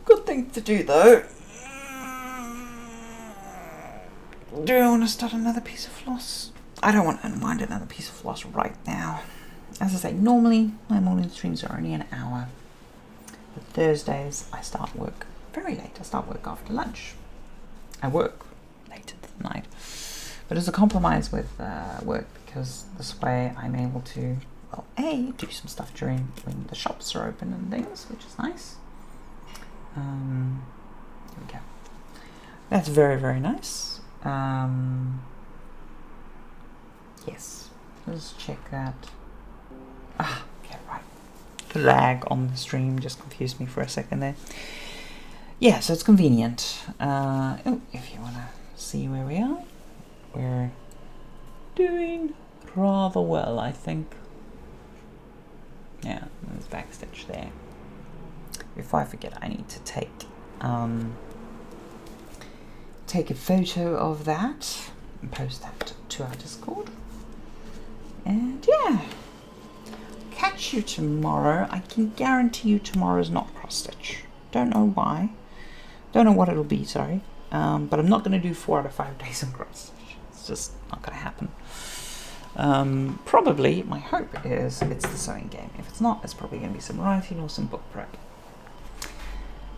Good thing to do though. Do I want to start another piece of floss? I don't want to unwind another piece of floss right now. As I say, normally my morning streams are only an hour. But Thursdays I start work very late. I start work after lunch. I work late into the night. But as a compromise with work, because this way I'm able to, well, A, do some stuff during when the shops are open and things, which is nice. There we go. That's very, very nice. Yes. Let's check that. Okay, right. The lag on the stream just confused me for a second there. Yeah, so it's convenient. If you want to see where we are, we're doing rather well, I think. Yeah, there's backstitch there. Before I forget, I need to take a photo of that and post that to our Discord. And yeah, catch you tomorrow. I can guarantee you tomorrow's not cross-stitch. Don't know why. Don't know what it'll be, sorry. But I'm not going to do 4 out of 5 days on cross-stitch. It's just not going to happen. Probably, my hope is it's the sewing game. If it's not, it's probably going to be some writing or some book prep.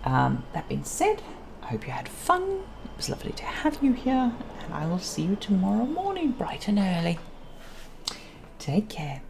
That being said, I hope you had fun. It was lovely to have you here. And I will see you tomorrow morning, bright and early. Take care.